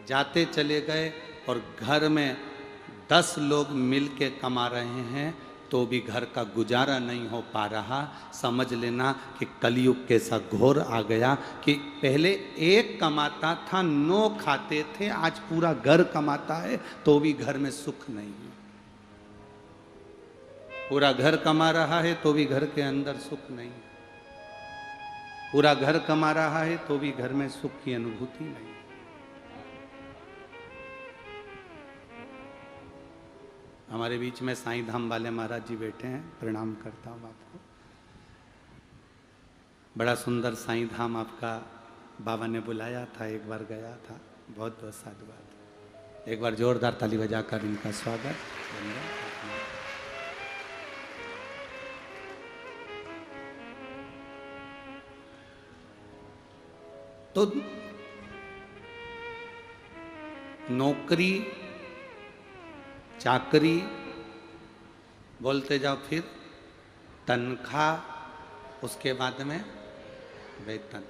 जाते चले गए और घर में 10 लोग मिल के कमा रहे हैं तो भी घर का गुजारा नहीं हो पा रहा। समझ लेना कि कलयुग कैसा घोर आ गया कि पहले एक कमाता था, 9 खाते थे, आज पूरा घर कमाता है तो भी घर में सुख नहीं है। पूरा घर कमा रहा है तो भी घर के अंदर सुख नहीं है। पूरा घर कमा रहा है तो भी घर में सुख की अनुभूति नहीं। हमारे बीच में साईं धाम वाले महाराज जी बैठे हैं, प्रणाम करता हूँ आपको। बड़ा सुंदर साईं धाम आपका बाबा ने बुलाया था, एक बार गया था। बहुत बहुत साधुवाद। एक बार जोरदार ताली बजाकर इनका स्वागत। तो नौकरी चाकरी बोलते जाओ, फिर तनख्वाह, उसके बाद में वेतन।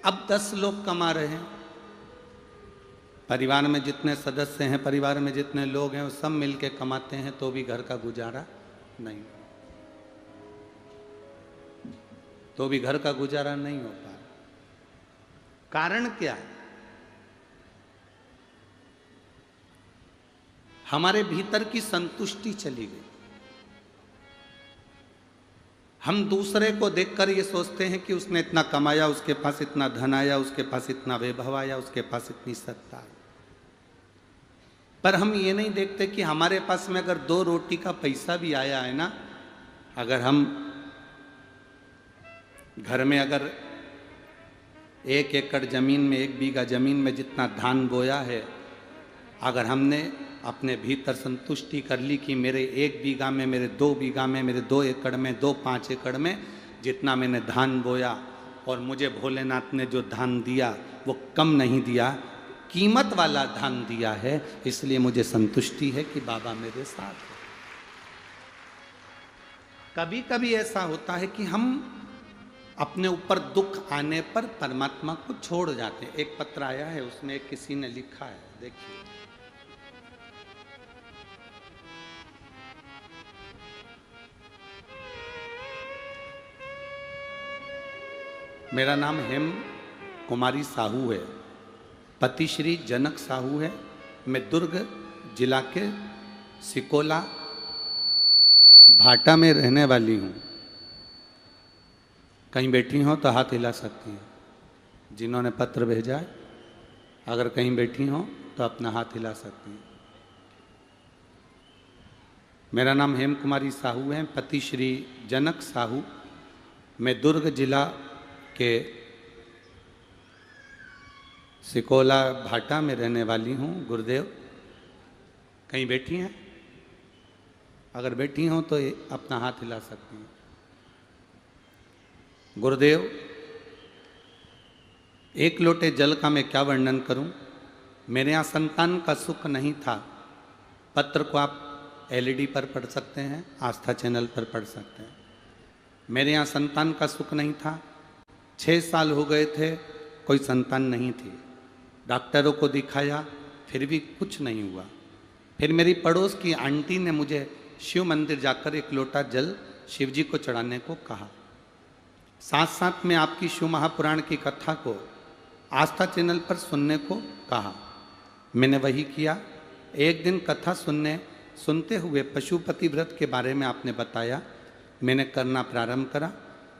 अब 10 लोग कमा रहे हैं। परिवार में जितने सदस्य हैं, परिवार में जितने लोग हैं, वो सब मिलके कमाते हैं तो भी घर का गुजारा नहीं, तो भी घर का गुजारा नहीं हो पा रहा। कारण क्या है? हमारे भीतर की संतुष्टि चली गई। हम दूसरे को देखकर ये सोचते हैं कि उसने इतना कमाया, उसके पास इतना धन आया, उसके पास इतना वैभव आया, उसके पास इतनी सत्ता आई। पर हम ये नहीं देखते कि हमारे पास में अगर 2 रोटी का पैसा भी आया है ना, अगर हम घर में अगर 1 एकड़ जमीन में, 1 बीघा जमीन में जितना धान बोया है, अगर हमने अपने भीतर संतुष्टि कर ली कि मेरे 1 बीघा में, मेरे 2 बीघा में, मेरे 2 एकड़ में, 5 एकड़ में जितना मैंने धान बोया और मुझे भोलेनाथ ने जो धान दिया वो कम नहीं दिया, कीमत वाला धान दिया है, इसलिए मुझे संतुष्टि है कि बाबा मेरे साथ है। कभी कभी ऐसा होता है कि हम अपने ऊपर दुख आने पर परमात्मा को छोड़ जाते हैं। एक पत्र आया है, उसमें किसी ने लिखा है, देखिए। मेरा नाम हेम कुमारी साहू है, पति श्री जनक साहू है। मैं दुर्ग जिला के सिकोला भाटा में रहने वाली हूँ। कहीं बैठी हो तो हाथ हिला सकती हैं जिन्होंने पत्र भेजा है। अगर कहीं बैठी हो तो अपना हाथ हिला सकती हैं। मेरा नाम हेम कुमारी साहू है, पति श्री जनक साहू। मैं दुर्ग जिला के सिकोला भाटा में रहने वाली हूँ। गुरुदेव कहीं बैठी हैं? अगर बैठी हो तो अपना हाथ हिला सकती हैं। गुरुदेव, 1 लोटे जल का मैं क्या वर्णन करूं। मेरे यहाँ संतान का सुख नहीं था। पत्र को आप LED पर पढ़ सकते हैं, आस्था चैनल पर पढ़ सकते हैं। मेरे यहाँ संतान का सुख नहीं था। 6 साल हो गए थे, कोई संतान नहीं थी। डॉक्टरों को दिखाया, फिर भी कुछ नहीं हुआ। फिर मेरी पड़ोस की आंटी ने मुझे शिव मंदिर जाकर 1 लोटा जल शिव जी को चढ़ाने को कहा। साथ साथ में आपकी शिव महापुराण की कथा को आस्था चैनल पर सुनने को कहा। मैंने वही किया। एक दिन कथा सुनते हुए पशुपति व्रत के बारे में आपने बताया। मैंने करना प्रारंभ करा।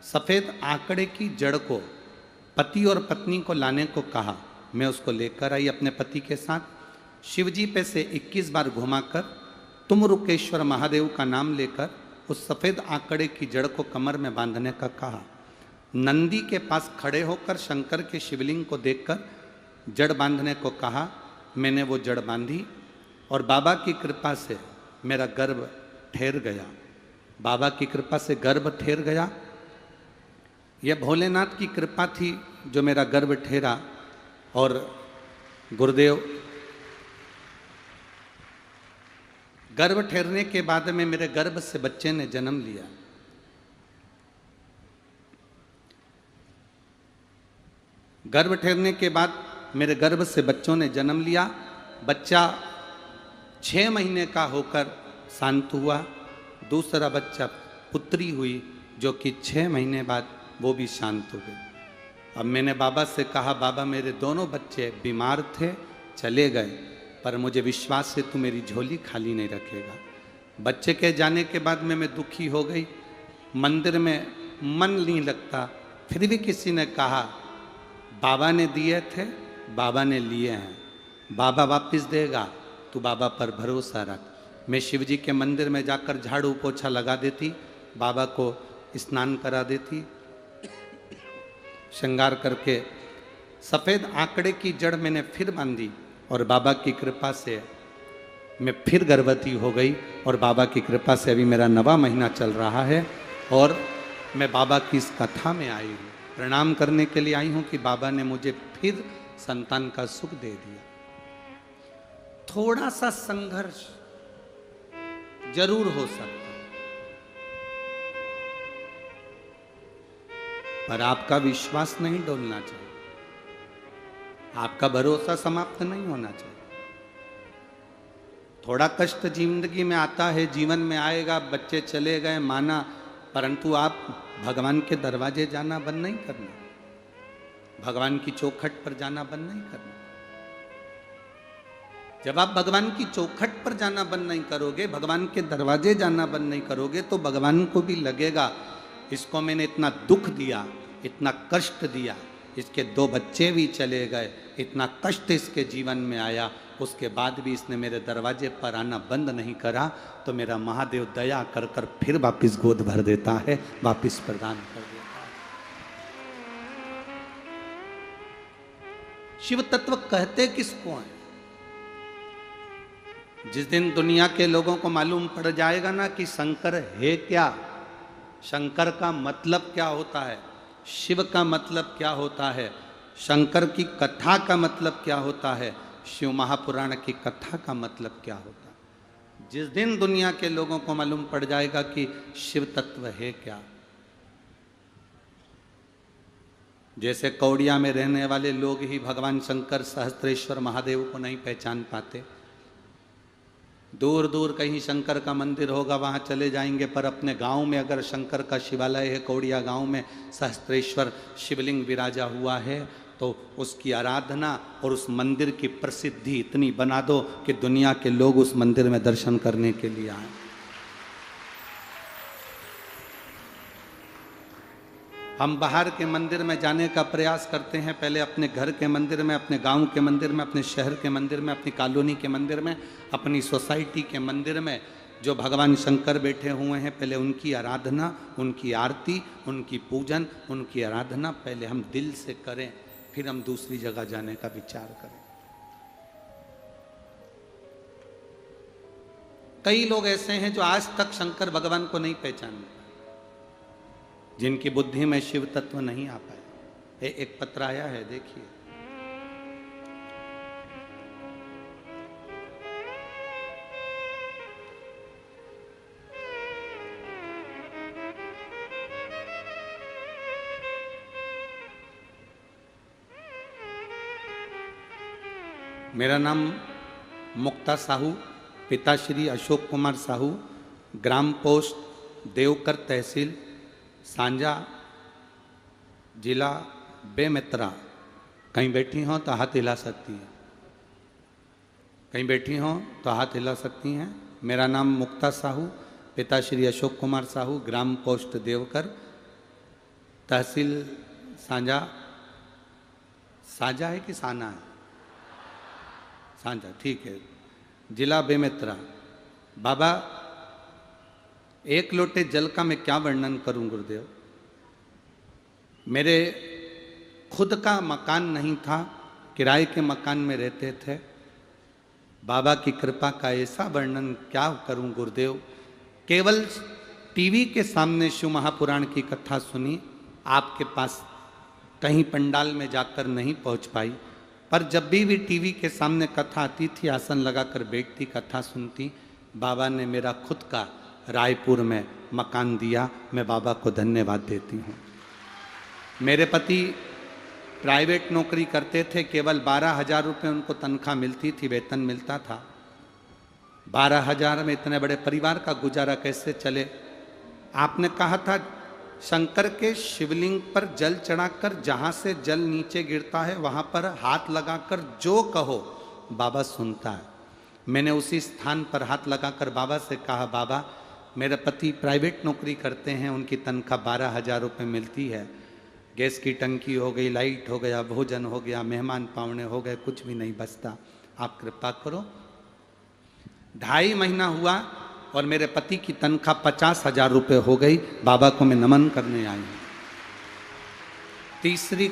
सफ़ेद आंकड़े की जड़ को पति और पत्नी को लाने को कहा। मैं उसको लेकर आई अपने पति के साथ। शिवजी पे से 21 बार घुमाकर तुमरुकेश्वर महादेव का नाम लेकर उस सफ़ेद आंकड़े की जड़ को कमर में बांधने का कहा। नंदी के पास खड़े होकर शंकर के शिवलिंग को देखकर जड़ बांधने को कहा। मैंने वो जड़ बांधी और बाबा की कृपा से मेरा गर्भ ठहर गया। बाबा की कृपा से गर्भ ठहर गया। यह भोलेनाथ की कृपा थी जो मेरा गर्भ ठहरा। और गुरुदेव, गर्भ ठहरने के बाद में मेरे गर्भ से बच्चे ने जन्म लिया। गर्भ ठहरने के बाद मेरे गर्भ से बच्चों ने जन्म लिया। बच्चा 6 महीने का होकर शांत हुआ। दूसरा बच्चा पुत्री हुई जो कि 6 महीने बाद वो भी शांत हो गई। अब मैंने बाबा से कहा, बाबा मेरे दोनों बच्चे बीमार थे, चले गए, पर मुझे विश्वास है तू मेरी झोली खाली नहीं रखेगा। बच्चे के जाने के बाद मैं दुखी हो गई। मंदिर में मन नहीं लगता। फिर भी किसी ने कहा बाबा ने दिए थे, बाबा ने लिए हैं, बाबा वापस देगा, तू बाबा पर भरोसा रख। मैं शिव जी के मंदिर में जाकर झाड़ू पोछा लगा देती, बाबा को स्नान करा देती, श्रृंगार करके सफ़ेद आंकड़े की जड़ मैंने फिर बांधी और बाबा की कृपा से मैं फिर गर्भवती हो गई। और बाबा की कृपा से अभी मेरा 9वां महीना चल रहा है और मैं बाबा की इस कथा में आई हूँ, प्रणाम करने के लिए आई हूँ कि बाबा ने मुझे फिर संतान का सुख दे दिया। थोड़ा सा संघर्ष जरूर हो सकता है, पर आपका विश्वास नहीं डोलना चाहिए, आपका भरोसा समाप्त नहीं होना चाहिए। थोड़ा कष्ट जिंदगी में आता है, जीवन में आएगा, बच्चे चले गए माना, परंतु आप भगवान के दरवाजे जाना बंद नहीं करना, भगवान की चौखट पर जाना बंद नहीं करना। जब आप भगवान की चौखट पर जाना बंद नहीं करोगे, भगवान के दरवाजे जाना बंद नहीं करोगे, तो भगवान को भी लगेगा इसको मैंने इतना दुख दिया, इतना कष्ट दिया, इसके 2 बच्चे भी चले गए, इतना कष्ट इसके जीवन में आया, उसके बाद भी इसने मेरे दरवाजे पर आना बंद नहीं करा, तो मेरा महादेव दया कर कर फिर वापिस गोद भर देता है, वापिस प्रदान कर देता है। शिव तत्व कहते किसको हैं? जिस दिन दुनिया के लोगों को मालूम पड़ जाएगा ना कि शंकर है क्या, शंकर का मतलब क्या होता है, शिव का मतलब क्या होता है, शंकर की कथा का मतलब क्या होता है, शिव महापुराण की कथा का मतलब क्या होता है, जिस दिन दुनिया के लोगों को मालूम पड़ जाएगा कि शिव तत्व है क्या। जैसे कौड़िया में रहने वाले लोग ही भगवान शंकर सहस्त्रेश्वर महादेव को नहीं पहचान पाते, दूर दूर कहीं शंकर का मंदिर होगा वहाँ चले जाएंगे, पर अपने गांव में अगर शंकर का शिवालय है, कौड़िया गांव में सहस्त्रेश्वर शिवलिंग विराजा हुआ है, तो उसकी आराधना और उस मंदिर की प्रसिद्धि इतनी बना दो कि दुनिया के लोग उस मंदिर में दर्शन करने के लिए आए। हम बाहर के मंदिर में जाने का प्रयास करते हैं, पहले अपने घर के मंदिर में, अपने गांव के मंदिर में, अपने शहर के मंदिर में, अपनी कॉलोनी के मंदिर में, अपनी सोसाइटी के मंदिर में जो भगवान शंकर बैठे हुए हैं, पहले उनकी आराधना, उनकी आरती, उनकी पूजन, उनकी आराधना पहले हम दिल से करें, फिर हम दूसरी जगह जाने का विचार करें। कई लोग ऐसे हैं जो आज तक शंकर भगवान को नहीं पहचाने, जिनकी बुद्धि में शिव तत्व नहीं आ पाए। एक पत्र आया है, देखिए। मेरा नाम मुक्ता साहू, पिता श्री अशोक कुमार साहू, ग्राम पोस्ट देवकर, तहसील सांजा, जिला बेमेतरा। कहीं बैठी हों तो हाथ हिला सकती हैं, कहीं बैठी हों तो हाथ हिला सकती हैं। मेरा नाम मुक्ता साहू, पिता श्री अशोक कुमार साहू, ग्राम पोस्ट देवकर, तहसील सांजा। साजा है कि साना है? सांझा, ठीक है। जिला बेमेतरा। बाबा, एक लोटे जल का मैं क्या वर्णन करूं गुरुदेव। मेरे खुद का मकान नहीं था, किराए के मकान में रहते थे। बाबा की कृपा का ऐसा वर्णन क्या करूं गुरुदेव। केवल टीवी के सामने शिव महापुराण की कथा सुनी, आपके पास कहीं पंडाल में जाकर नहीं पहुंच पाई, पर जब भी टीवी के सामने कथा आती थी, आसन लगाकर बैठती, कथा सुनती। बाबा ने मेरा खुद का रायपुर में मकान दिया, मैं बाबा को धन्यवाद देती हूँ। मेरे पति प्राइवेट नौकरी करते थे, केवल 12,000 रुपये उनको तनख्वाह मिलती थी, वेतन मिलता था। 12,000 में इतने बड़े परिवार का गुजारा कैसे चले? आपने कहा था शंकर के शिवलिंग पर जल चढ़ाकर जहां से जल नीचे गिरता है वहां पर हाथ लगाकर जो कहो बाबा सुनता है। मैंने उसी स्थान पर हाथ लगाकर बाबा से कहा, बाबा मेरे पति प्राइवेट नौकरी करते हैं, उनकी तनख्वाह 12,000 रुपये मिलती है, गैस की टंकी हो गई, लाइट हो गया, भोजन हो गया, मेहमान पावने हो गए, कुछ भी नहीं बचता, आप कृपा करो। 2.5 महीना हुआ और मेरे पति की तनख्वाह 50,000 रुपये हो गई। बाबा को मैं नमन करने आई हूँ। तीसरी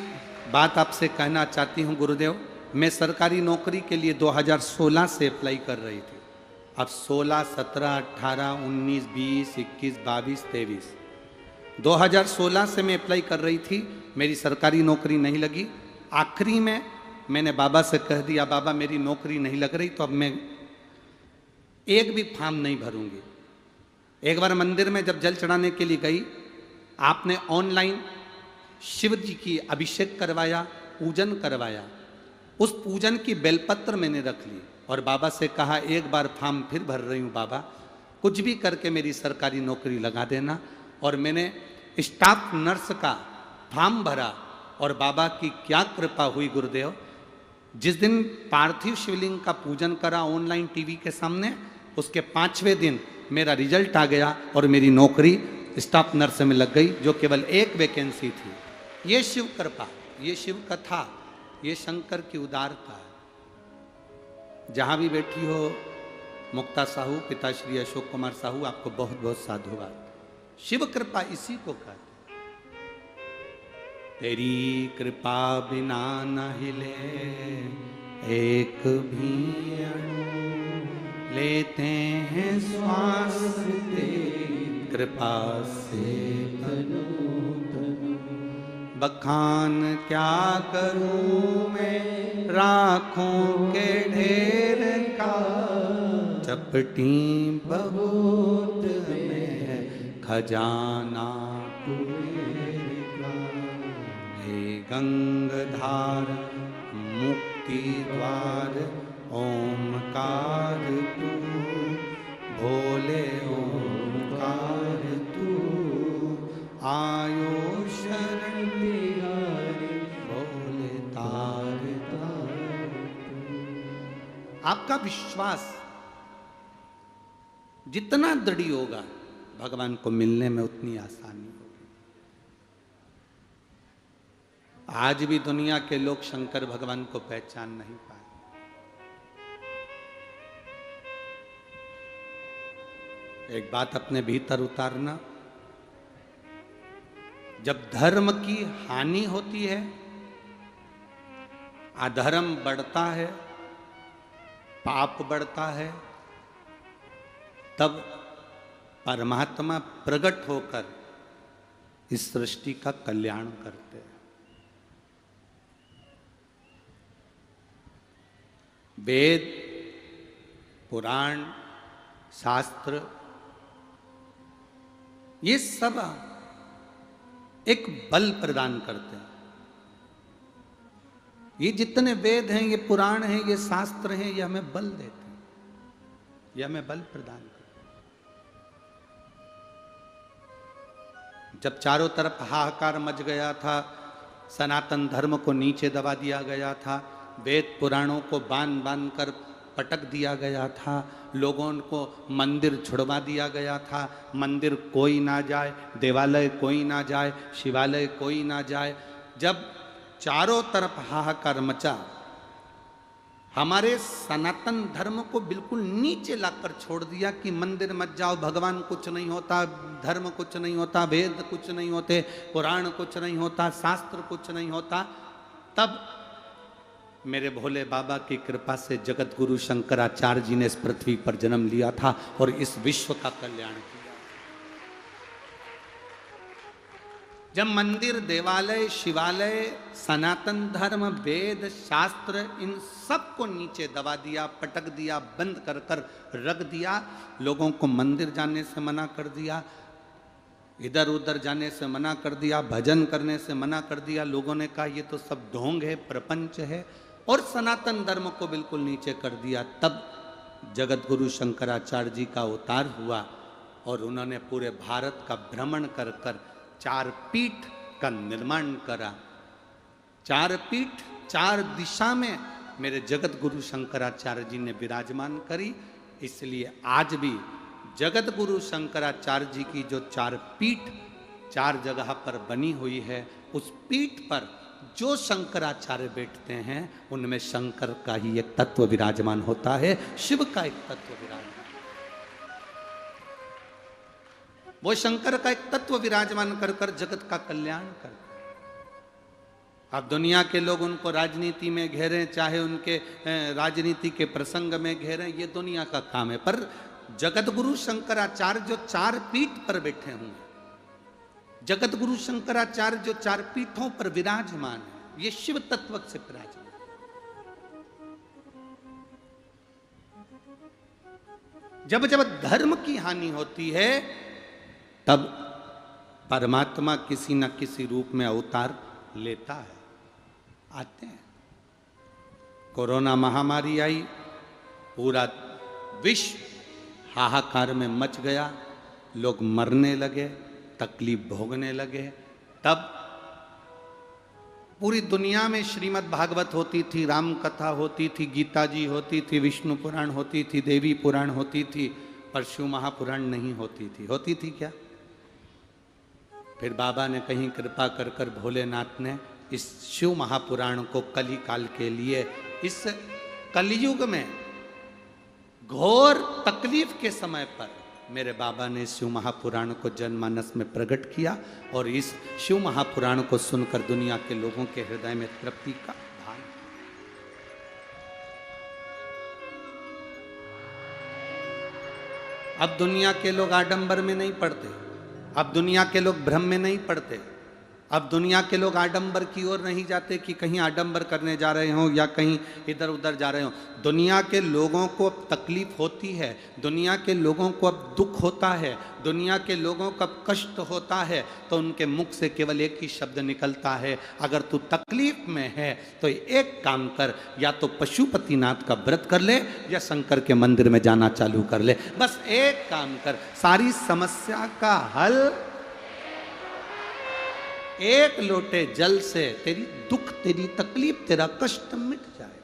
बात आपसे कहना चाहती हूँ गुरुदेव, मैं सरकारी नौकरी के लिए 2016 से अप्लाई कर रही थी। अब 16, 17, 18, 19, 20, 21, 22, 23, 2016 से मैं अप्लाई कर रही थी, मेरी सरकारी नौकरी नहीं लगी। आखिरी में मैंने बाबा से कह दिया, बाबा मेरी नौकरी नहीं लग रही तो अब मैं एक भी फॉर्म नहीं भरूंगी। एक बार मंदिर में जब जल चढ़ाने के लिए गई, आपने ऑनलाइन शिव जी की अभिषेक करवाया, पूजन करवाया, उस पूजन की बेलपत्र मैंने रख ली और बाबा से कहा एक बार फॉर्म फिर भर रही हूँ बाबा, कुछ भी करके मेरी सरकारी नौकरी लगा देना। और मैंने स्टाफ नर्स का फॉर्म भरा और बाबा की क्या कृपा हुई गुरुदेव, जिस दिन पार्थिव शिवलिंग का पूजन करा ऑनलाइन टीवी के सामने, उसके 5वें दिन मेरा रिजल्ट आ गया और मेरी नौकरी स्टाफ नर्स में लग गई, जो केवल एक वैकेंसी थी। ये शिव कृपा, ये शिव कथा, ये शंकर की उदारता है। जहां भी बैठी हो मुक्ता साहू, पिताश्री अशोक कुमार साहू, आपको बहुत बहुत साधुवाद। शिव कृपा इसी को कहते। तेरी कृपा बिना न हिले एक भी अणु, लेते हैं श्वास तेरी कृपा से तनु तनु। बखान क्या करूं मैं राखों के ढेर का, चपटी बहुत में खजाना कुबेर का। हे गंगाधार मुक्ति द्वार ओमकार तू, भोले ओमकार तू, आयो शरण तिहारी भोले तार तार। आपका विश्वास जितना दृढ़ होगा, भगवान को मिलने में उतनी आसानी होगी। आज भी दुनिया के लोग शंकर भगवान को पहचान नहीं पाए। एक बात अपने भीतर उतारना, जब धर्म की हानि होती है, अधर्म बढ़ता है, पाप बढ़ता है, तब परमात्मा प्रकट होकर इस सृष्टि का कल्याण करते हैं। वेद, पुराण, शास्त्र, ये सब एक बल प्रदान करते हैं। ये जितने वेद हैं, ये पुराण हैं, ये शास्त्र हैं, ये हमें बल देते हैं, ये हमें बल प्रदान करते हैं। जब चारों तरफ हाहाकार मच गया था, सनातन धर्म को नीचे दबा दिया गया था, वेद पुराणों को बांध बांध कर पटक दिया गया था, लोगों को मंदिर छुड़वा दिया गया था, मंदिर कोई ना जाए, देवालय कोई ना जाए, शिवालय कोई ना जाए, जब चारों तरफ हाहाकार मचा, हमारे सनातन धर्म को बिल्कुल नीचे लाकर छोड़ दिया कि मंदिर मत जाओ, भगवान कुछ नहीं होता, धर्म कुछ नहीं होता, वेद कुछ नहीं होते, पुराण कुछ नहीं होता, शास्त्र कुछ नहीं होता। तब मेरे भोले बाबा की कृपा से जगत गुरु शंकराचार्य जी ने इस पृथ्वी पर जन्म लिया था और इस विश्व का कल्याण किया। जब मंदिर, देवालय, शिवालय, सनातन धर्म, वेद, शास्त्र, इन सब को नीचे दबा दिया, पटक दिया, बंद कर कर रख दिया, लोगों को मंदिर जाने से मना कर दिया, इधर उधर जाने से मना कर दिया, भजन करने से मना कर दिया। लोगों ने कहा ये तो सब ढोंग है, प्रपंच है, और सनातन धर्म को बिल्कुल नीचे कर दिया। तब जगत गुरु शंकराचार्य जी का अवतार हुआ और उन्होंने पूरे भारत का भ्रमण कर कर 4 पीठ का निर्माण करा। 4 पीठ 4 दिशा में मेरे जगत गुरु शंकराचार्य जी ने विराजमान करी। इसलिए आज भी जगत गुरु शंकराचार्य जी की जो 4 पीठ 4 जगह पर बनी हुई है, उस पीठ पर जो शंकराचार्य बैठते हैं उनमें शंकर का ही एक तत्व विराजमान होता है, शिव का एक तत्व विराजमान, वो शंकर का एक तत्व विराजमान कर कर जगत का कल्याण करते। अब दुनिया के लोग उनको राजनीति में घेरें, चाहे उनके राजनीति के प्रसंग में घेरें, ये दुनिया का काम है। पर जगत गुरु शंकराचार्य जो 4 पीठ पर बैठे हुए, जगत गुरु शंकराचार्य जो 4 पीठों पर विराजमान है, ये शिव तत्व से विराजमान। जब जब धर्म की हानि होती है तब परमात्मा किसी न किसी रूप में अवतार लेता है, आते हैं। कोरोना महामारी आई, पूरा विश्व हाहाकार में मच गया, लोग मरने लगे, तकलीफ भोगने लगे। तब पूरी दुनिया में श्रीमद् भागवत होती थी, राम कथा होती थी, गीता जी होती थी, विष्णु पुराण होती थी, देवी पुराण होती थी, पर शिव महापुराण नहीं होती थी। होती थी क्या? फिर बाबा ने कहीं कृपा कर कर भोलेनाथ ने इस शिव महापुराण को कली काल के लिए, इस कलयुग में घोर तकलीफ के समय पर मेरे बाबा ने शिव महापुराण को जनमानस में प्रकट किया, और इस शिव महापुराण को सुनकर दुनिया के लोगों के हृदय में तृप्ति का भान। अब दुनिया के लोग आडंबर में नहीं पड़ते, अब दुनिया के लोग भ्रम में नहीं पड़ते, अब दुनिया के लोग आडंबर की ओर नहीं जाते कि कहीं आडंबर करने जा रहे हों या कहीं इधर उधर जा रहे हों। दुनिया के लोगों को अब तकलीफ होती है, दुनिया के लोगों को अब दुख होता है, दुनिया के लोगों को अब कष्ट होता है, तो उनके मुख से केवल एक ही शब्द निकलता है, अगर तू तकलीफ में है तो एक काम कर, या तो पशुपतिनाथ का व्रत कर ले या शंकर के मंदिर में जाना चालू कर ले। बस एक काम कर, सारी समस्या का हल एक लोटे जल से, तेरी दुख, तेरी तकलीफ, तेरा कष्ट मिट जाए।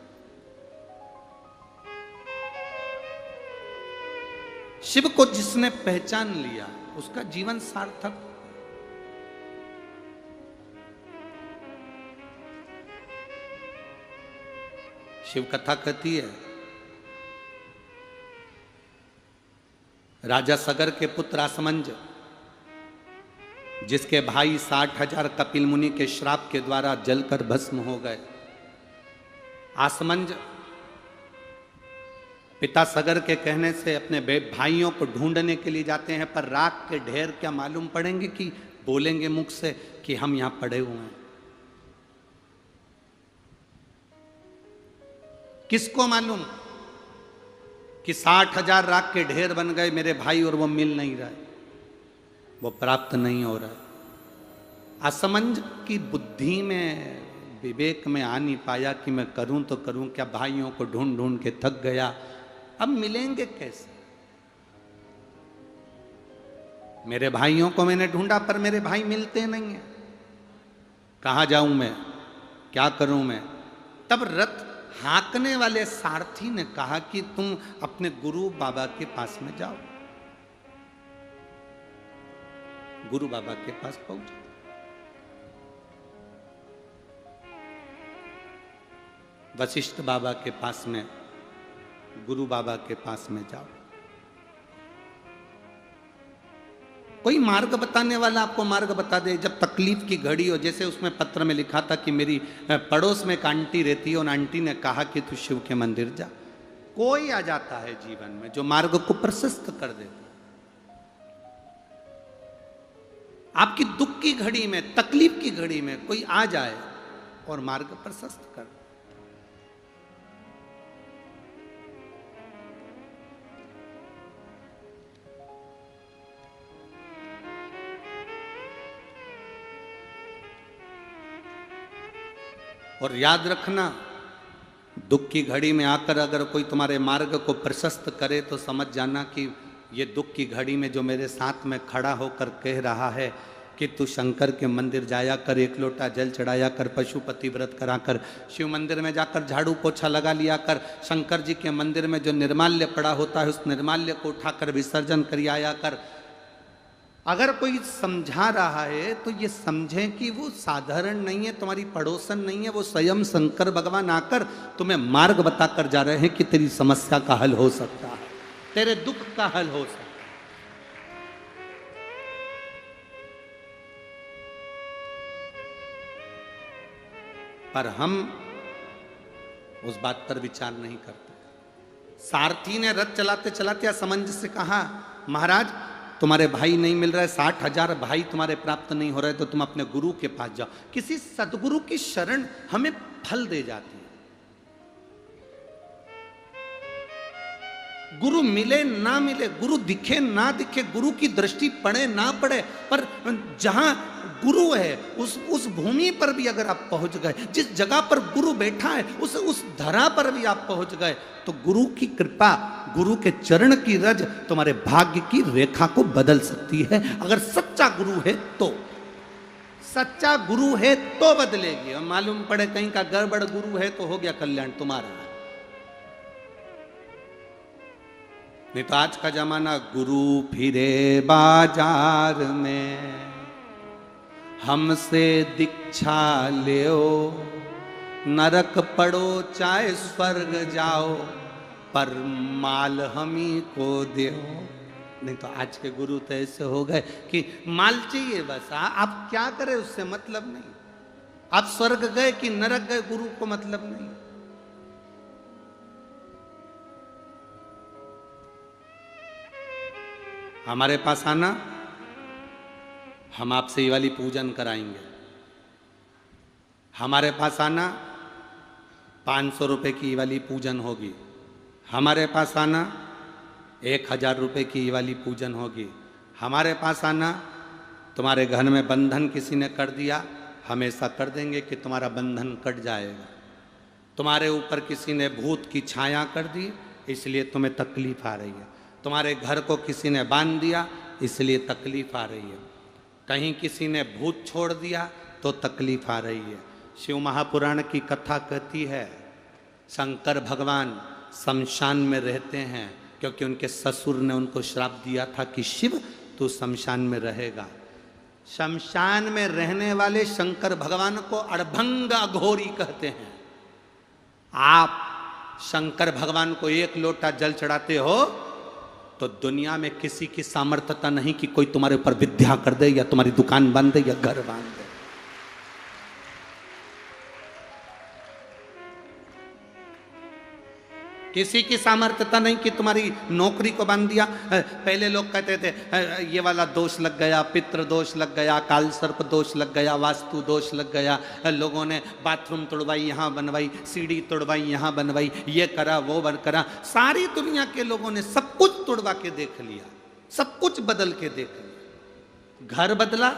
शिव को जिसने पहचान लिया उसका जीवन सार्थक। शिव कथा कहती है, राजा सगर के पुत्र आसमंज, जिसके भाई 60,000 कपिल मुनि के श्राप के द्वारा जलकर भस्म हो गए। आसमंज पिता सगर के कहने से अपने भाइयों को ढूंढने के लिए जाते हैं, पर राख के ढेर क्या मालूम पड़ेंगे कि बोलेंगे मुख से कि हम यहां पड़े हुए हैं। किसको मालूम कि 60,000 राख के ढेर बन गए मेरे भाई और वो मिल नहीं रहा है, वो प्राप्त नहीं हो रहा है। असमंज की बुद्धि में, विवेक में आ नहीं पाया कि मैं करूं तो करूं क्या, भाइयों को ढूंढ ढूंढ के थक गया, अब मिलेंगे कैसे। मेरे भाइयों को मैंने ढूंढा पर मेरे भाई मिलते नहीं है, कहां जाऊं मैं, क्या करूं मैं। तब रथ हाँकने वाले सारथी ने कहा कि तुम अपने गुरु बाबा के पास में जाओ। गुरु बाबा के पास पहुंचे। वशिष्ठ बाबा के पास में, गुरु बाबा के पास में जाओ। कोई मार्ग बताने वाला आपको मार्ग बता दे। जब तकलीफ की घड़ी हो, जैसे उसमें पत्र में लिखा था कि मेरी पड़ोस में एक आंटी रहती है, और आंटी ने कहा कि तू शिव के मंदिर जा। कोई आ जाता है जीवन में जो मार्ग को प्रशस्त कर देता। आपकी दुख की घड़ी में, तकलीफ की घड़ी में कोई आ जाए और मार्ग प्रशस्त कर। और याद रखना, दुख की घड़ी में आकर अगर कोई तुम्हारे मार्ग को प्रशस्त करे तो समझ जाना कि ये दुख की घड़ी में जो मेरे साथ में खड़ा होकर कह रहा है कि तू शंकर के मंदिर जाया कर, एक लोटा जल चढ़ाया कर, पशुपति व्रत करा कर, शिव मंदिर में जाकर झाड़ू पोछा लगा लिया कर, शंकर जी के मंदिर में जो निर्माल्य पड़ा होता है उस निर्माल्य को उठाकर विसर्जन कर आया कर। अगर कोई समझा रहा है तो ये समझें कि वो साधारण नहीं है, तुम्हारी पड़ोसन नहीं है, वो स्वयं शंकर भगवान आकर तुम्हें मार्ग बताकर जा रहे हैं कि तेरी समस्या का हल हो सकता है, तेरे दुख का हल हो सकता है। पर हम उस बात पर विचार नहीं करते। सारथी ने रथ चलाते चलाते असमंज से कहा, महाराज तुम्हारे भाई नहीं मिल रहे, 60,000 भाई तुम्हारे प्राप्त नहीं हो रहे, तो तुम अपने गुरु के पास जाओ। किसी सदगुरु की शरण हमें फल दे जाती है। गुरु मिले ना मिले, गुरु दिखे ना दिखे, गुरु की दृष्टि पड़े ना पड़े, पर जहां गुरु है उस भूमि पर भी अगर आप पहुंच गए, जिस जगह पर गुरु बैठा है उस धरा पर भी आप पहुंच गए, तो गुरु की कृपा, गुरु के चरण की रज तुम्हारे भाग्य की रेखा को बदल सकती है। अगर सच्चा गुरु है तो, सच्चा गुरु है तो बदलेगी। और मालूम पड़े कहीं का गड़बड़ गुरु है तो हो गया कल्याण तुम्हारा। नहीं तो आज का जमाना, गुरु फिरे बाजार में हमसे दीक्षा लेओ, नरक पड़ो चाहे स्वर्ग जाओ, पर माल हम ही को देओ। नहीं तो आज के गुरु तो ऐसे हो गए कि माल चाहिए बस, आप क्या करें उससे मतलब नहीं। आप स्वर्ग गए कि नरक गए गुरु को मतलब नहीं। हमारे पास आना, हम आपसे ये वाली पूजन कराएंगे। हमारे पास आना, 500 रुपए की ये वाली पूजन होगी। हमारे पास आना, 1000 रुपए की ये वाली पूजन होगी। हमारे पास आना, तुम्हारे घर में बंधन किसी ने कर दिया, हम ऐसा कर देंगे कि तुम्हारा बंधन कट जाएगा। तुम्हारे ऊपर किसी ने भूत की छाया कर दी, इसलिए तुम्हें तकलीफ आ रही है। तुम्हारे घर को किसी ने बांध दिया, इसलिए तकलीफ आ रही है। कहीं किसी ने भूत छोड़ दिया तो तकलीफ आ रही है। शिव महापुराण की कथा कहती है, शंकर भगवान शमशान में रहते हैं क्योंकि उनके ससुर ने उनको श्राप दिया था कि शिव तू शमशान में रहेगा। शमशान में रहने वाले शंकर भगवान को अड़भंग अघोरी कहते हैं। आप शंकर भगवान को एक लोटा जल चढ़ाते हो तो दुनिया में किसी की सामर्थ्यता नहीं कि कोई तुम्हारे ऊपर विद्या कर दे या तुम्हारी दुकान बांध दे या घर बांध दे। किसी की सामर्थ्यता नहीं कि तुम्हारी नौकरी को बांध दिया। पहले लोग कहते थे ये वाला दोष लग गया, पितृ दोष लग गया, काल सर्प दोष लग गया, वास्तु दोष लग गया। लोगों ने बाथरूम तोड़वाई, यहाँ बनवाई, सीढ़ी तोड़वाई, यहाँ बनवाई, ये करा वो बन करा। सारी दुनिया के लोगों ने सब कुछ तोड़वा के देख लिया, सब कुछ बदल के देख लिया। घर बदला,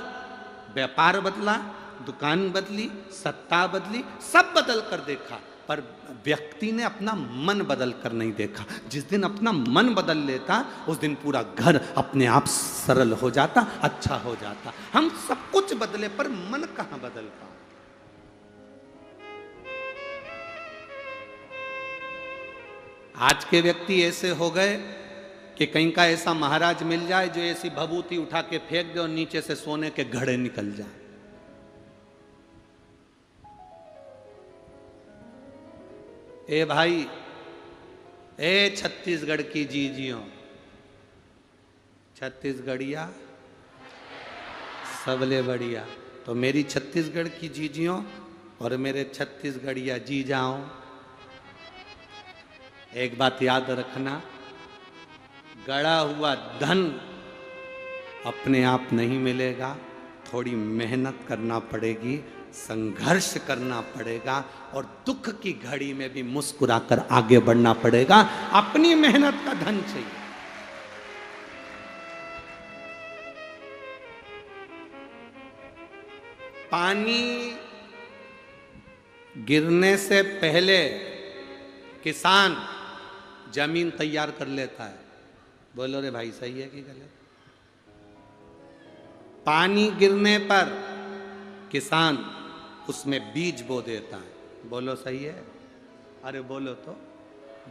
व्यापार बदला, दुकान बदली, सत्ता बदली, सब बदल कर देखा, पर व्यक्ति ने अपना मन बदल कर नहीं देखा। जिस दिन अपना मन बदल लेता उस दिन पूरा घर अपने आप सरल हो जाता, अच्छा हो जाता। हम सब कुछ बदले पर मन कहां बदल पाए। आज के व्यक्ति ऐसे हो गए कि कहीं का ऐसा महाराज मिल जाए जो ऐसी भभूति उठा के फेंक दे और नीचे से सोने के घड़े निकल जाए। ए भाई, ए छत्तीसगढ़ की जीजियों, छत्तीसगढ़िया सबले बढ़िया। तो मेरी छत्तीसगढ़ की जीजियों और मेरे छत्तीसगढ़िया जीजाओं, एक बात याद रखना, गड़ा हुआ धन अपने आप नहीं मिलेगा, थोड़ी मेहनत करना पड़ेगी, संघर्ष करना पड़ेगा और दुख की घड़ी में भी मुस्कुराकर आगे बढ़ना पड़ेगा। अपनी मेहनत का धन चाहिए। पानी गिरने से पहले किसान जमीन तैयार कर लेता है। बोलो रे भाई, सही है कि गलत? पानी गिरने पर किसान उसमें बीज बो देता है। बोलो सही है? अरे बोलो तो,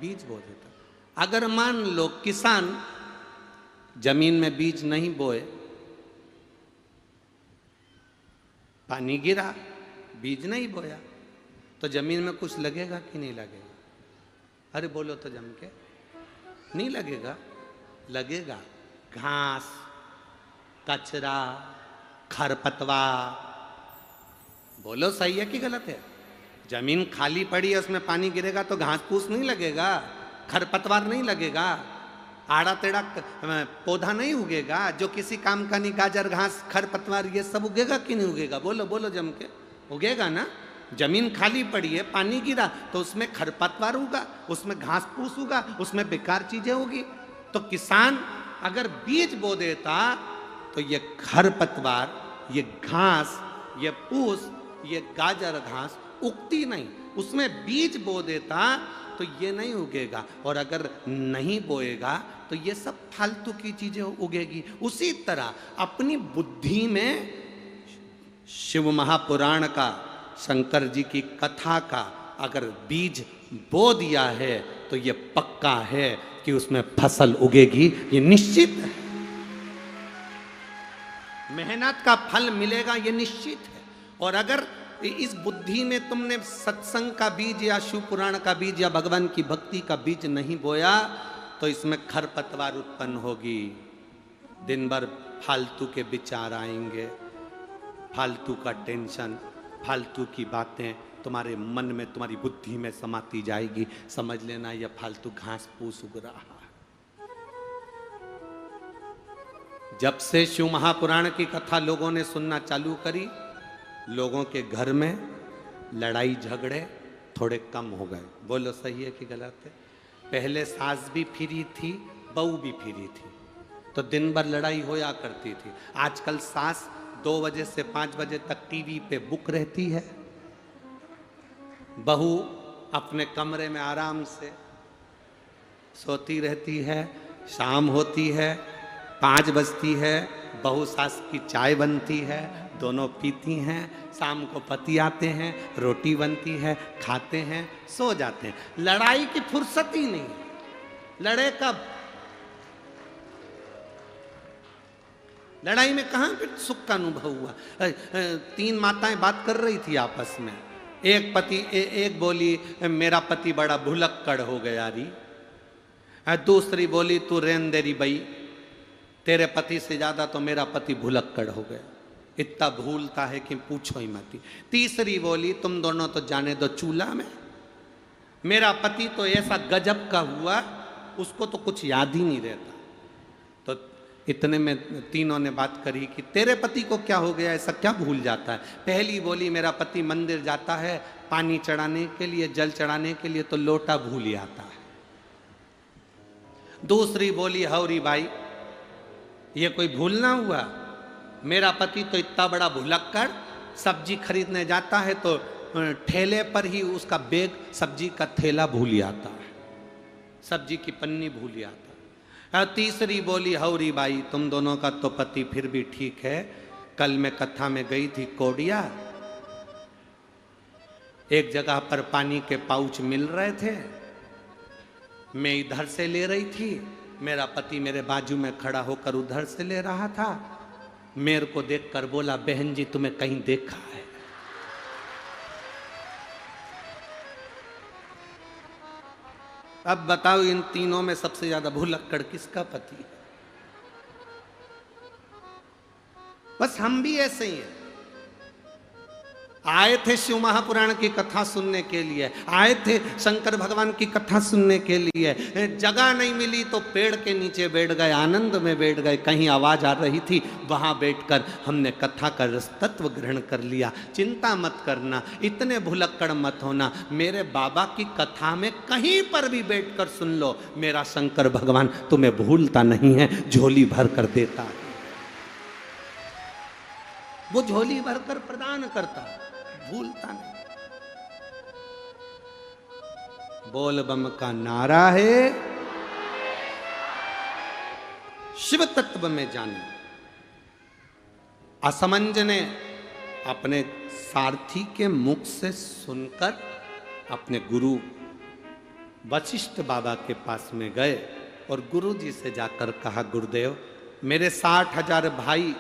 बीज बो देता है। अगर मान लो किसान जमीन में बीज नहीं बोए, पानी गिरा, बीज नहीं बोया, तो जमीन में कुछ लगेगा कि नहीं लगेगा? अरे बोलो तो जम के, नहीं लगेगा? लगेगा। घास, कचरा, खरपतवार। बोलो सही है कि गलत है? जमीन खाली पड़ी है, उसमें पानी गिरेगा तो घास फूस नहीं लगेगा, खरपतवार नहीं लगेगा, आड़ा टेढ़ा पौधा नहीं उगेगा जो किसी काम का नहीं। गाजर, घास, खरपतवार ये सब उगेगा कि नहीं उगेगा? बोलो बोलो जम के, उगेगा ना? जमीन खाली पड़ी है, पानी गिरा तो उसमें खरपतवार उगा, उसमें घास फूस उगा, उसमें बेकार चीजें होगी। तो किसान अगर बीज बो देता तो ये खरपतवार, ये घास, ये फूस, ये गाजर घास उगती नहीं। उसमें बीज बो देता तो ये नहीं उगेगा, और अगर नहीं बोएगा तो ये सब फालतू की चीजें उगेगी। उसी तरह अपनी बुद्धि में शिव महापुराण का, शंकर जी की कथा का अगर बीज बो दिया है तो ये पक्का है कि उसमें फसल उगेगी, ये निश्चित है। मेहनत का फल मिलेगा, ये निश्चित है। और अगर इस बुद्धि में तुमने सत्संग का बीज या शिव पुराण का बीज या भगवान की भक्ति का बीज नहीं बोया तो इसमें खरपतवार उत्पन्न होगी। दिन भर फालतू के विचार आएंगे, फालतू का टेंशन, फालतू की बातें तुम्हारे मन में, तुम्हारी बुद्धि में समाती जाएगी। समझ लेना यह फालतू घास फूस उग रहा है। जब से शिव महापुराण की कथा लोगों ने सुनना चालू करी, लोगों के घर में लड़ाई झगड़े थोड़े कम हो गए। बोलो सही है कि गलत है? पहले सास भी फ्री थी, बहू भी फ्री थी, तो दिन भर लड़ाई होया करती थी। आजकल सास 2 बजे से 5 बजे तक टीवी पे बुक रहती है, बहू अपने कमरे में आराम से सोती रहती है। शाम होती है, 5 बजती है, बहू सास की चाय बनती है, दोनों पीती हैं। शाम को पति आते हैं, रोटी बनती है, खाते हैं, सो जाते हैं। लड़ाई की फुर्सत ही नहीं। लड़े कब? लड़ाई में कहां फिर सुख का अनुभव हुआ? 3 माताएं बात कर रही थी आपस में। एक बोली मेरा पति बड़ा भुलक्कड़ हो गया री। दूसरी बोली तू रेन देरी बई, तेरे पति से ज्यादा तो मेरा पति भुलक्कड़ हो गया, इतना भूलता है कि पूछो ही मत। तीसरी बोली तुम दोनों तो जाने दो चूल्हा में, मेरा पति तो ऐसा गजब का हुआ उसको तो कुछ याद ही नहीं रहता। तो इतने में तीनों ने बात करी कि तेरे पति को क्या हो गया, ऐसा क्या भूल जाता है? पहली बोली मेरा पति मंदिर जाता है पानी चढ़ाने के लिए, जल चढ़ाने के लिए, तो लोटा भूल ही आता है। दूसरी बोली हौरी भाई ये कोई भूलना हुआ, मेरा पति तो इतना बड़ा भुलक्कड़, सब्जी खरीदने जाता है तो ठेले पर ही उसका बैग, सब्जी का थैला भूल ही आता है, सब्जी की पन्नी भूल ही आता है। तीसरी बोली हौरी भाई तुम दोनों का तो पति फिर भी ठीक है, कल मैं कथा में गई थी कोडिया, एक जगह पर पानी के पाउच मिल रहे थे, मैं इधर से ले रही थी, मेरा पति मेरे बाजू में खड़ा होकर उधर से ले रहा था। मेरे को देखकर बोला बहन जी तुम्हें कहीं देखा है? अब बताओ इन तीनों में सबसे ज्यादा भुलक्कड़ किसका पति है? बस हम भी ऐसे ही हैं। आए थे शिव महापुराण की कथा सुनने के लिए, आए थे शंकर भगवान की कथा सुनने के लिए, जगह नहीं मिली तो पेड़ के नीचे बैठ गए, आनंद में बैठ गए, कहीं आवाज आ रही थी वहां बैठकर हमने कथा का रस तत्व ग्रहण कर लिया। चिंता मत करना, इतने भुलक्कड़ मत होना, मेरे बाबा की कथा में कहीं पर भी बैठकर सुन लो, मेरा शंकर भगवान तुम्हें भूलता नहीं है, झोली भर कर देता है, वो झोली भरकर प्रदान करता है, भूलता नहीं। बोल बम का नारा है, शिव तत्व में जाने। असमंज ने अपने सारथी के मुख से सुनकर अपने गुरु वशिष्ठ बाबा के पास में गए और गुरु जी से जाकर कहा, गुरुदेव मेरे 60,000 भाई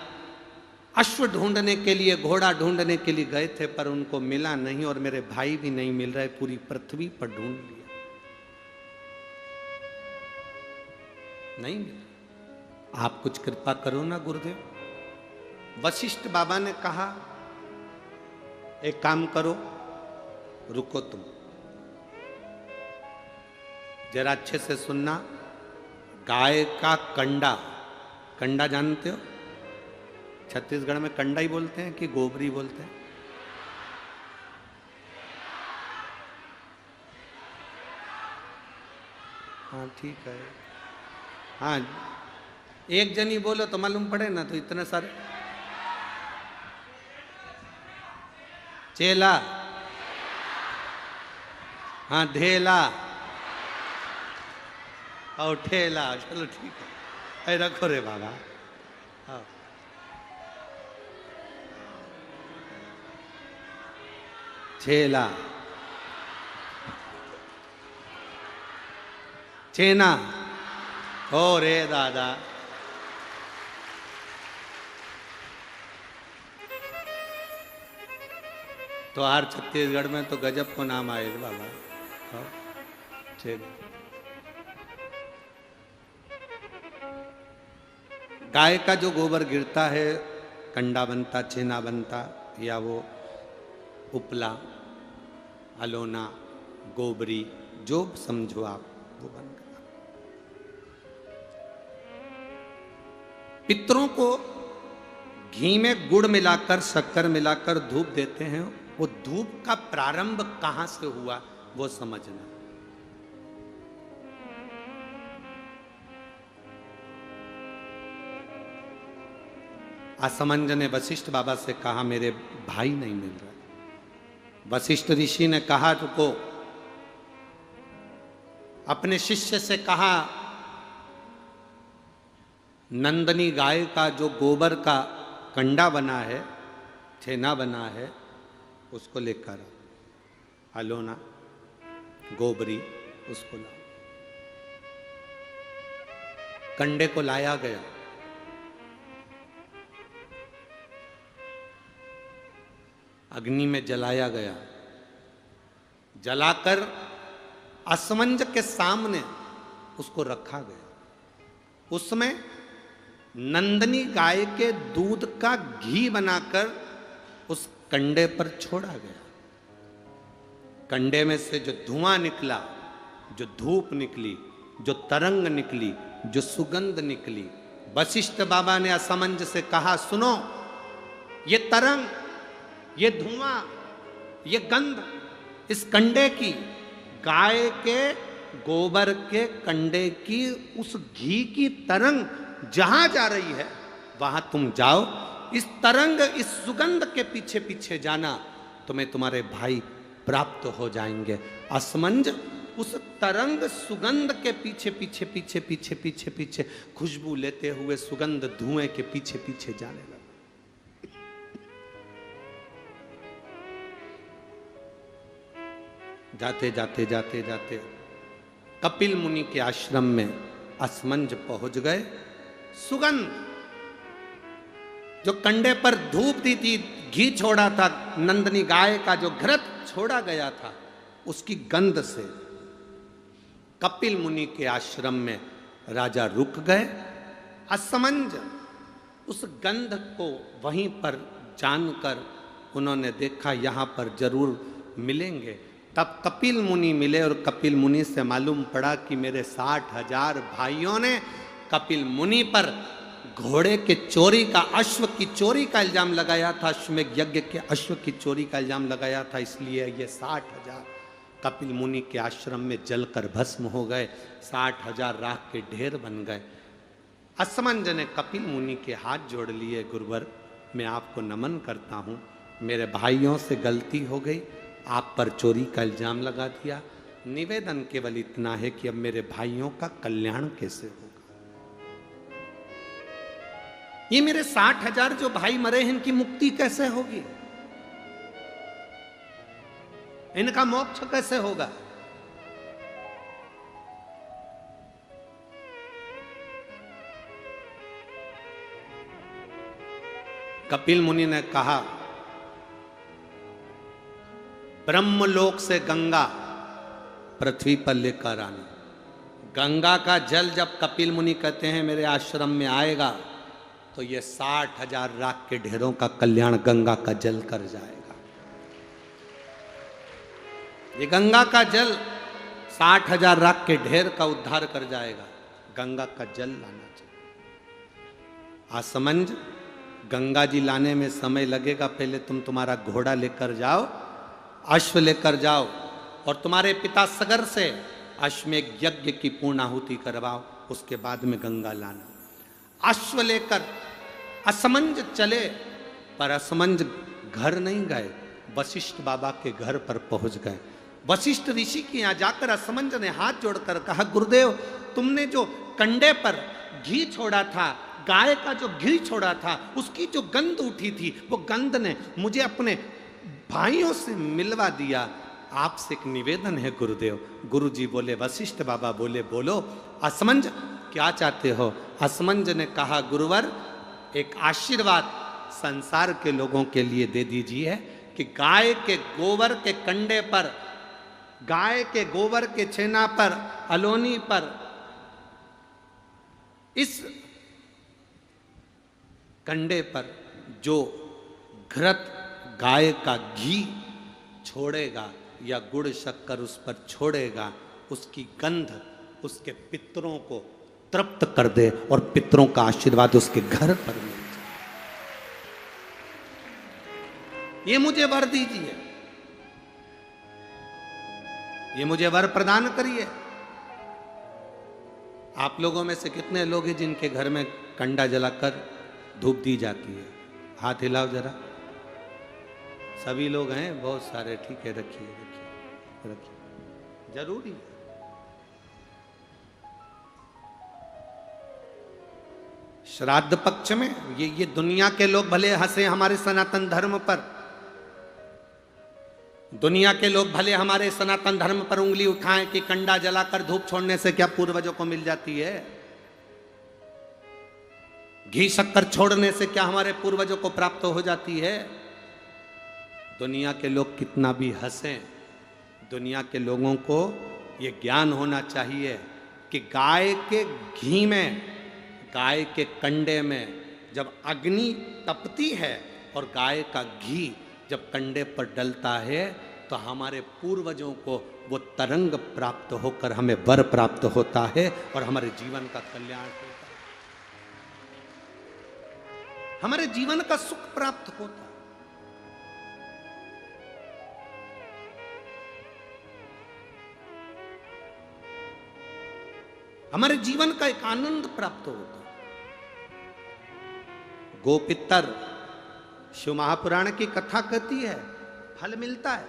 अश्व ढूंढने के लिए, घोड़ा ढूंढने के लिए गए थे, पर उनको मिला नहीं और मेरे भाई भी नहीं मिल रहे, पूरी पृथ्वी पर ढूंढ लिया, नहीं मिला, आप कुछ कृपा करो ना गुरुदेव। वशिष्ठ बाबा ने कहा, एक काम करो, रुको तुम, जरा अच्छे से सुनना। गाय का कंडा, कंडा जानते हो? छत्तीसगढ़ में कंडा ही बोलते हैं कि गोबरी बोलते हैं? हाँ ठीक है, हाँ एक जनी बोलो तो मालूम पड़े ना, तो इतने सारे। चेला, हाँ ढेला और ठेला, चलो ठीक है, रखो रे बाबा। हाँ छेला, चेना, हो रे दादा। तो हर छत्तीसगढ़ में तो गजब को नाम आए बाबा। हाँ, चेना। गाय का जो गोबर गिरता है, कंडा बनता, छेना बनता, या वो उपला, अलोना, गोबरी, जो समझो आप, वो बन गया। पितरों को घी में गुड़ मिलाकर, शक्कर मिलाकर धूप देते हैं, वो धूप का प्रारंभ कहां से हुआ वो समझना। असमंज ने वशिष्ठ बाबा से कहा, मेरे भाई नहीं मिल रहा। वशिष्ठ ऋषि ने कहा, रुको, अपने शिष्य से कहा, नंदनी गाय का जो गोबर का कंडा बना है, छेना बना है, उसको लेकर अलोना, गोबरी, उसको लाओ। कंडे को लाया गया, अग्नि में जलाया गया, जलाकर असमंज के सामने उसको रखा गया। उसमें नंदनी गाय के दूध का घी बनाकर उस कंडे पर छोड़ा गया। कंडे में से जो धुआं निकला, जो धूप निकली, जो तरंग निकली, जो सुगंध निकली, वशिष्ठ बाबा ने असमंज से कहा, सुनो, ये तरंग, ये धुआं, ये गंध इस कंडे की, गाय के गोबर के कंडे की, उस घी की तरंग जहां जा रही है वहां तुम जाओ, इस तरंग, इस सुगंध के पीछे पीछे जाना, तुम्हें तुम्हारे भाई प्राप्त हो जाएंगे। असमंज उस तरंग सुगंध के पीछे पीछे पीछे पीछे पीछे पीछे खुशबू लेते हुए सुगंध धुएं के पीछे पीछे जाने लगा। जाते जाते जाते जाते कपिल मुनि के आश्रम में असमंज पहुंच गए। सुगंध, जो कंडे पर धूप दी थी, घी छोड़ा था, नंदनी गाय का जो घृत छोड़ा गया था, उसकी गंध से कपिल मुनि के आश्रम में राजा रुक गए। असमंज उस गंध को वहीं पर जानकर उन्होंने देखा, यहां पर जरूर मिलेंगे। तब कपिल मुनि मिले और कपिल मुनि से मालूम पड़ा कि मेरे 60,000 भाइयों ने कपिल मुनि पर घोड़े के चोरी का, अश्व की चोरी का इल्जाम लगाया था, अश्वमेध यज्ञ के अश्व की चोरी का इल्जाम लगाया था, इसलिए ये 60,000 कपिल मुनि के आश्रम में जलकर भस्म हो गए, 60,000 राख के ढेर बन गए। असमंज ने कपिल मुनि के हाथ जोड़ लिए, गुरुवर मैं आपको नमन करता हूँ, मेरे भाइयों से गलती हो गई, आप पर चोरी का इल्जाम लगा दिया, निवेदन केवल इतना है कि अब मेरे भाइयों का कल्याण कैसे होगा। ये मेरे 60,000 जो भाई मरे हैं, इनकी मुक्ति कैसे होगी, इनका मोक्ष कैसे होगा। कपिल मुनि ने कहा, ब्रह्मलोक से गंगा पृथ्वी पर लेकर आना। गंगा का जल जब कपिल मुनि कहते हैं मेरे आश्रम में आएगा, तो ये 60,000 राख के ढेरों का कल्याण गंगा का जल कर जाएगा। ये गंगा का जल 60,000 राख के ढेर का उद्धार कर जाएगा। गंगा का जल लाना चाहिए। आसमंज, गंगा जी लाने में समय लगेगा, पहले तुम तुम्हारा घोड़ा लेकर जाओ, अश्व लेकर जाओ, और तुम्हारे पिता सगर से अश्वमेघ यज्ञ की पूर्णाहुति करवाओ, उसके बाद में गंगा लाना। अश्व लेकर असमंज चले, पर असमंज घर नहीं गए, वशिष्ठ बाबा के घर पर पहुंच गए। वशिष्ठ ऋषि के यहाँ जाकर असमंज ने हाथ जोड़कर कहा, गुरुदेव तुमने जो कंडे पर घी छोड़ा था, गाय का जो घी छोड़ा था, उसकी जो गंध उठी थी, वो गंध ने मुझे अपने भाइयों से मिलवा दिया। आपसे एक निवेदन है गुरुदेव। गुरुजी बोले, वशिष्ठ बाबा बोले, बोलो असमंज क्या चाहते हो। असमंज ने कहा, गुरुवर एक आशीर्वाद संसार के लोगों के लिए दे दीजिए कि गाय के गोबर के कंडे पर, गाय के गोबर के छेना पर, अलोनी पर, इस कंडे पर जो घृत गाय का घी छोड़ेगा या गुड़ शक्कर उस पर छोड़ेगा, उसकी गंध उसके पितरों को तृप्त कर दे और पितरों का आशीर्वाद उसके घर पर मिल जाए। ये मुझे वर दीजिए, ये मुझे वर प्रदान करिए। आप लोगों में से कितने लोग हैं जिनके घर में कंडा जलाकर धूप दी जाती है? हाथ हिलाओ जरा। सभी लोग हैं, बहुत सारे। ठीक है, रखिए रखिए रखिए, जरूरी है। श्राद्ध पक्ष में ये दुनिया के लोग भले हंसे हमारे सनातन धर्म पर, दुनिया के लोग भले हमारे सनातन धर्म पर उंगली उठाएं कि कंडा जलाकर धूप छोड़ने से क्या पूर्वजों को मिल जाती है, घी शक्कर छोड़ने से क्या हमारे पूर्वजों को प्राप्त हो जाती है। दुनिया के लोग कितना भी हंसें, दुनिया के लोगों को ये ज्ञान होना चाहिए कि गाय के घी में, गाय के कंडे में जब अग्नि तपती है और गाय का घी जब कंडे पर डलता है, तो हमारे पूर्वजों को वो तरंग प्राप्त होकर हमें वर प्राप्त होता है और हमारे जीवन का कल्याण होता है, हमारे जीवन का सुख प्राप्त होता है। हमारे जीवन का एक आनंद प्राप्त होता है। गोपितर शिव महापुराण की कथा कहती है, फल मिलता है।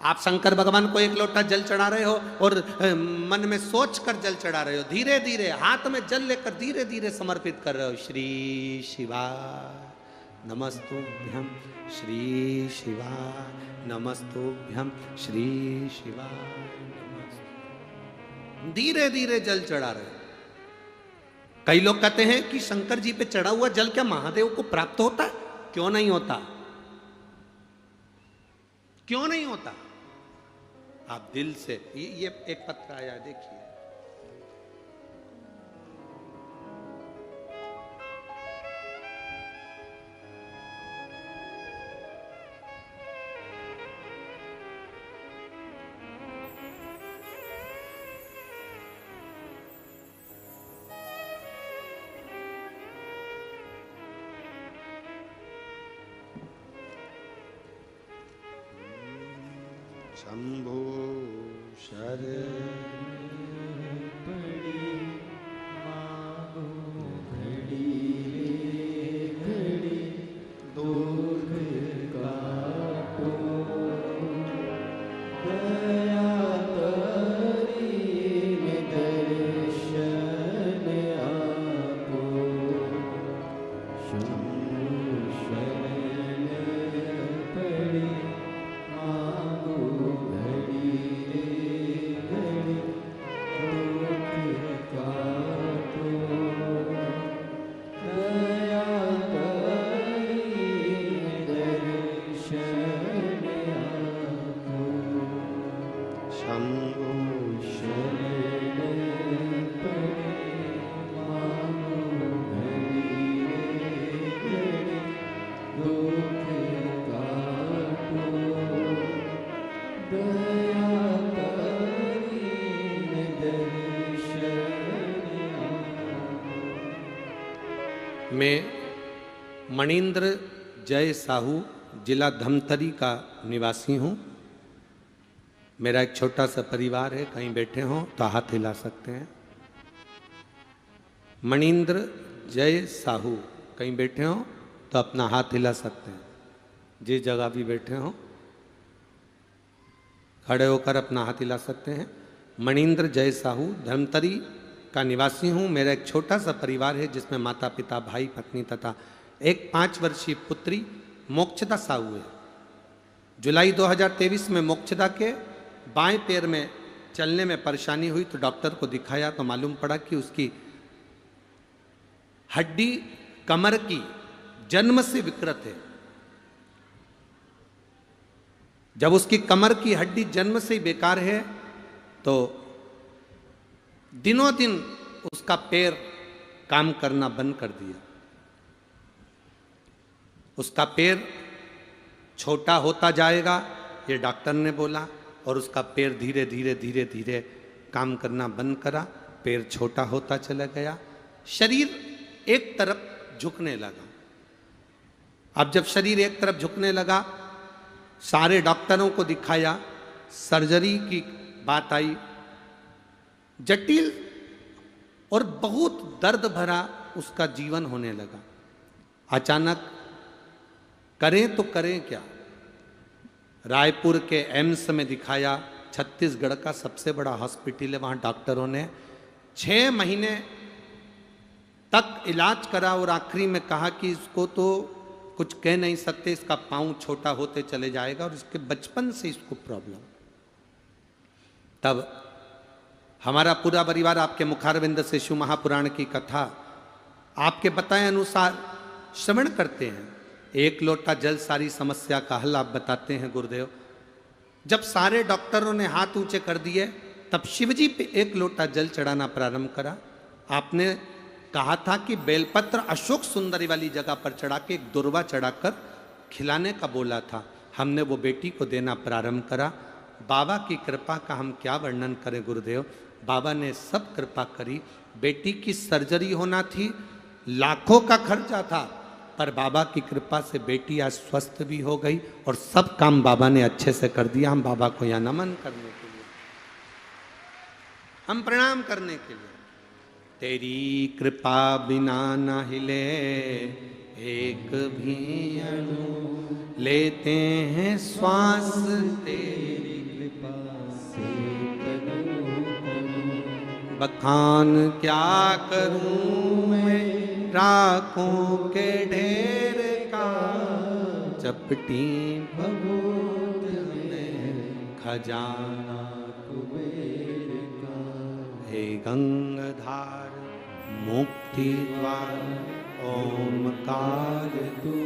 आप शंकर भगवान को एक लोटा जल चढ़ा रहे हो और मन में सोच कर जल चढ़ा रहे हो, धीरे धीरे हाथ में जल लेकर धीरे धीरे समर्पित कर रहे हो। श्री शिवाय नमस्तुभ्यं, श्री शिवाय नमस्तुभ्यं, श्री शिवाय नमस्तुभ्यं। धीरे धीरे जल चढ़ा रहे हो। कई लोग कहते हैं कि शंकर जी पे चढ़ा हुआ जल क्या महादेव को प्राप्त होता है? क्यों नहीं होता? क्यों नहीं होता? आप दिल से, ये एक पत्र आया, देखिए। शंभो शरण पड़ी मांगो घड़ी रे घड़ी, दुख काटो दया शंभो शरण पड़े मांगो घड़ी घड़ी दुख काटो दया करीन दर्शन मैं मणिंद्र जय साहू जिला धमतरी का निवासी हूँ। मेरा एक छोटा सा परिवार है, कहीं बैठे हों तो हाथ हिला सकते हैं। मणिंद्र जय साहू, कहीं बैठे हों तो अपना हाथ हिला सकते हैं। जिस जगह भी बैठे हों खड़े होकर अपना हाथ हिला सकते हैं। मणिंद्र जय साहू धमतरी का निवासी हूँ। मेरा एक छोटा सा परिवार है जिसमें माता पिता भाई पत्नी तथा एक 5 वर्षीय पुत्री मोक्षदा साहू है। जुलाई 2023 में मोक्षदा के बाएं पैर में चलने में परेशानी हुई तो डॉक्टर को दिखाया तो मालूम पड़ा कि उसकी हड्डी कमर की जन्म से विकृत है। जब उसकी कमर की हड्डी जन्म से ही बेकार है तो दिनों दिन उसका पैर काम करना बंद कर दिया। उसका पैर छोटा होता जाएगा ये डॉक्टर ने बोला और उसका पैर धीरे धीरे धीरे धीरे काम करना बंद करा। पैर छोटा होता चला गया, शरीर एक तरफ झुकने लगा। अब जब शरीर एक तरफ झुकने लगा, सारे डॉक्टरों को दिखाया, सर्जरी की बात आई। जटिल और बहुत दर्द भरा उसका जीवन होने लगा। अचानक करें तो करें क्या। रायपुर के एम्स में दिखाया, छत्तीसगढ़ का सबसे बड़ा हॉस्पिटल है। वहाँ डॉक्टरों ने 6 महीने तक इलाज करा और आखिरी में कहा कि इसको तो कुछ कह नहीं सकते, इसका पाँव छोटा होते चले जाएगा और इसके बचपन से इसको प्रॉब्लम। तब हमारा पूरा परिवार आपके मुखारविंद से शिव महापुराण की कथा आपके बताए अनुसार श्रवण करते हैं। एक लोटा जल सारी समस्या का हल आप बताते हैं गुरुदेव। जब सारे डॉक्टरों ने हाथ ऊंचे कर दिए तब शिवजी पे एक लोटा जल चढ़ाना प्रारंभ करा। आपने कहा था कि बेलपत्र अशोक सुंदरी वाली जगह पर चढ़ा के एक दुर्वा चढ़ाकर खिलाने का बोला था। हमने वो बेटी को देना प्रारंभ करा। बाबा की कृपा का हम क्या वर्णन करें गुरुदेव। बाबा ने सब कृपा करी। बेटी की सर्जरी होना थी, लाखों का खर्चा था, पर बाबा की कृपा से बेटी आज स्वस्थ भी हो गई और सब काम बाबा ने अच्छे से कर दिया। हम बाबा को यहाँ नमन करने के लिए, हम प्रणाम करने के लिए। तेरी कृपा बिना न हिले एक भी अणु, लेते हैं श्वास तेरी कृपा से तनु तनु। बखान क्या करूं मैं राखों के ढेर का, चपटी भगवत में खजाना कुबेर का। हे गंगाधार मुक्ति द्वार ओमकार तू,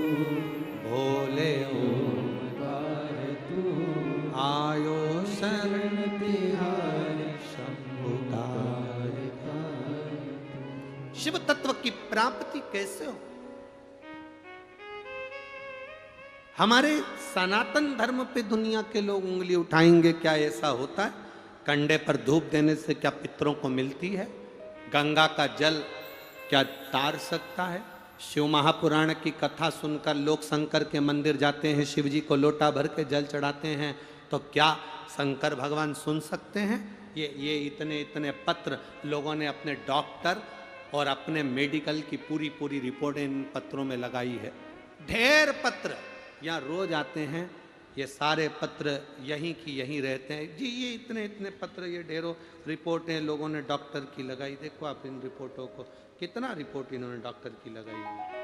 भोले ओमकार तू, आयो शरण तिहारी शंभुकार का। शिव तत्व की प्राप्ति कैसे हो। हमारे सनातन धर्म पे दुनिया के लोग उंगली उठाएंगे, क्या ऐसा होता है? कंडे पर धूप देने से क्या पितरों को मिलती है? गंगा का जल क्या तार सकता है? शिव महापुराण की कथा सुनकर लोग शंकर के मंदिर जाते हैं, शिव जी को लोटा भर के जल चढ़ाते हैं, तो क्या शंकर भगवान सुन सकते हैं? ये इतने इतने पत्र लोगों ने अपने डॉक्टर और अपने मेडिकल की पूरी पूरी रिपोर्ट इन पत्रों में लगाई है। ढेर पत्र यहाँ रोज आते हैं, ये सारे पत्र यहीं की यहीं रहते हैं जी। ये इतने इतने पत्र, ये ढेरों रिपोर्टें लोगों ने डॉक्टर की लगाई। देखो आप इन रिपोर्टों को, कितना रिपोर्ट इन्होंने डॉक्टर की लगाई है।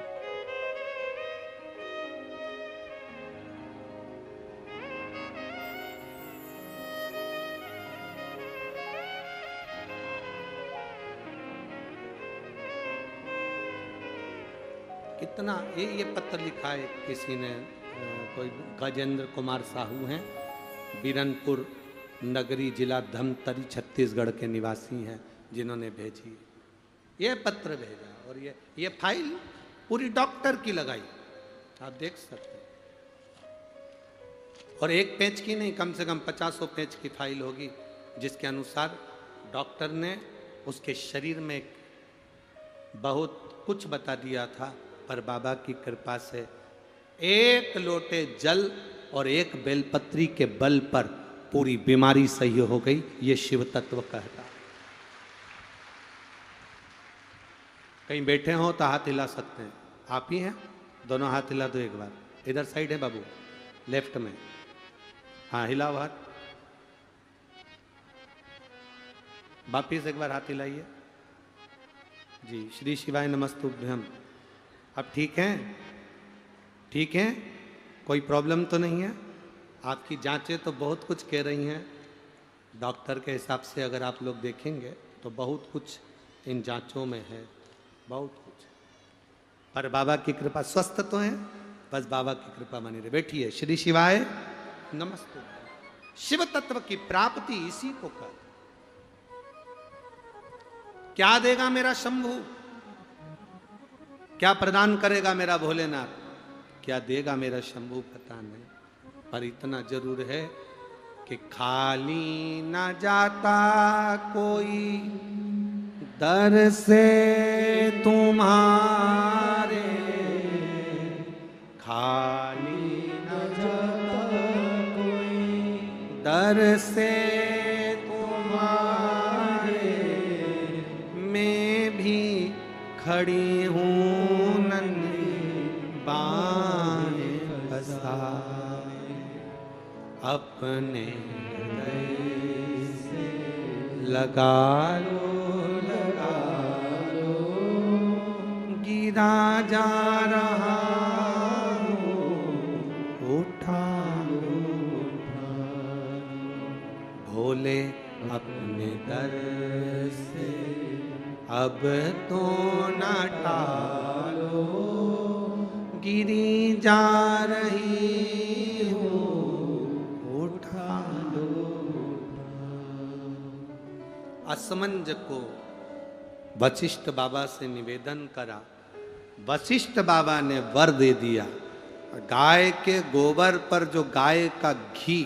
कितना ये पत्र लिखा है किसी ने, कोई गजेंद्र कुमार साहू हैं, बीरनपुर नगरी जिला धमतरी छत्तीसगढ़ के निवासी हैं जिन्होंने भेजी। ये पत्र भेजा और ये फाइल पूरी डॉक्टर की लगाई, आप देख सकते हैं। और एक पेज की नहीं, कम से कम 50 पेज की फाइल होगी, जिसके अनुसार डॉक्टर ने उसके शरीर में बहुत कुछ बता दिया था, पर बाबा की कृपा से एक लोटे जल और एक बेलपत्री के बल पर पूरी बीमारी सही हो गई। ये शिव तत्व कहता। कहीं बैठे हो तो हाथ हिला सकते हैं, आप ही हैं, दोनों हाथ हिला दो एक बार। इधर साइड है बाबू, लेफ्ट में, हाँ हिलाओ हाथ, वापिस एक बार हाथ हिलाइए जी। श्री शिवाय नमस्तुभ्यम। अब ठीक हैं? ठीक हैं, कोई प्रॉब्लम तो नहीं है? आपकी जांचें तो बहुत कुछ कह रही हैं, डॉक्टर के हिसाब से अगर आप लोग देखेंगे तो बहुत कुछ इन जांचों में है, बहुत कुछ। पर बाबा की कृपा, स्वस्थ तो हैं, बस बाबा की कृपा बनी रहे। बैठिए। श्री शिवाय नमस्ते। शिव तत्व की प्राप्ति इसी को कर। क्या देगा मेरा शंभू, क्या प्रदान करेगा मेरा भोलेनाथ, क्या देगा मेरा शंभू पता नहीं, पर इतना जरूर है कि खाली न जाता कोई दर से तुम्हारे, खाली न जाता कोई दर से तुम्हारे, मैं भी खड़ी हूँ नन्ही बाहें पसारे, अपने हृदय से लगा लो, गिरा जा रहा हूँ, उठा लो, भोले अपने दर से अब तो न टालो, गिरी जा रही हूँ, उठा लो। असमंज को वशिष्ठ बाबा से निवेदन करा, वशिष्ठ बाबा ने वर दे दिया। गाय के गोबर पर जो गाय का घी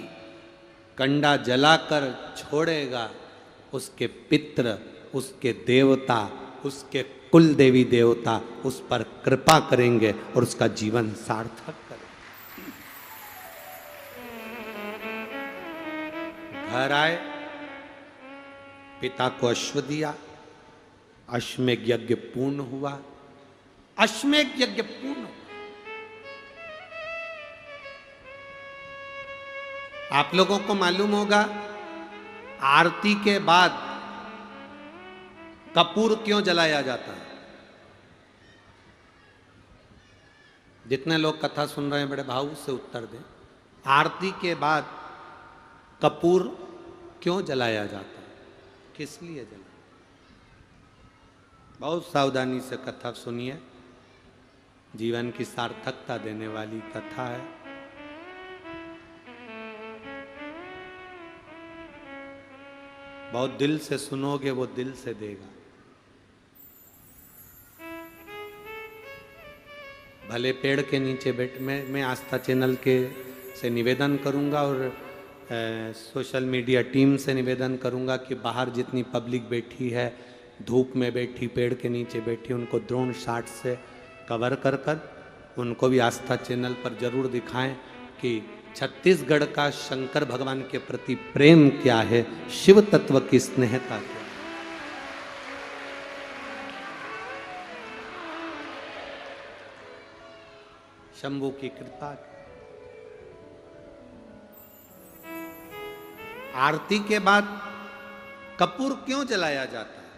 कंडा जलाकर छोड़ेगा, उसके पित्र, उसके देवता, उसके कुल देवी देवता उस पर कृपा करेंगे और उसका जीवन सार्थक करेंगे। घर आए, पिता को अश्व दिया, अश्वमेध यज्ञ पूर्ण हुआ, अश्वमेध यज्ञ पूर्ण। आप लोगों को मालूम होगा आरती के बाद कपूर क्यों जलाया जाता है? जितने लोग कथा सुन रहे हैं बड़े भाव से उत्तर दें। आरती के बाद कपूर क्यों जलाया जाता है, किस लिए जलाया? बहुत सावधानी से कथा सुनिए, जीवन की सार्थकता देने वाली कथा है। बहुत दिल से सुनोगे, वो दिल से देगा। भले पेड़ के नीचे बैठ, मैं आस्था चैनल के से निवेदन करूंगा और सोशल मीडिया टीम से निवेदन करूंगा कि बाहर जितनी पब्लिक बैठी है, धूप में बैठी, पेड़ के नीचे बैठी, उनको ड्रोन शॉट से कवर कर कर उनको भी आस्था चैनल पर जरूर दिखाएं कि छत्तीसगढ़ का शंकर भगवान के प्रति प्रेम क्या है, शिव तत्व की स्नेहता क्या। शंभू की कृपा। आरती के बाद कपूर क्यों जलाया जाता है?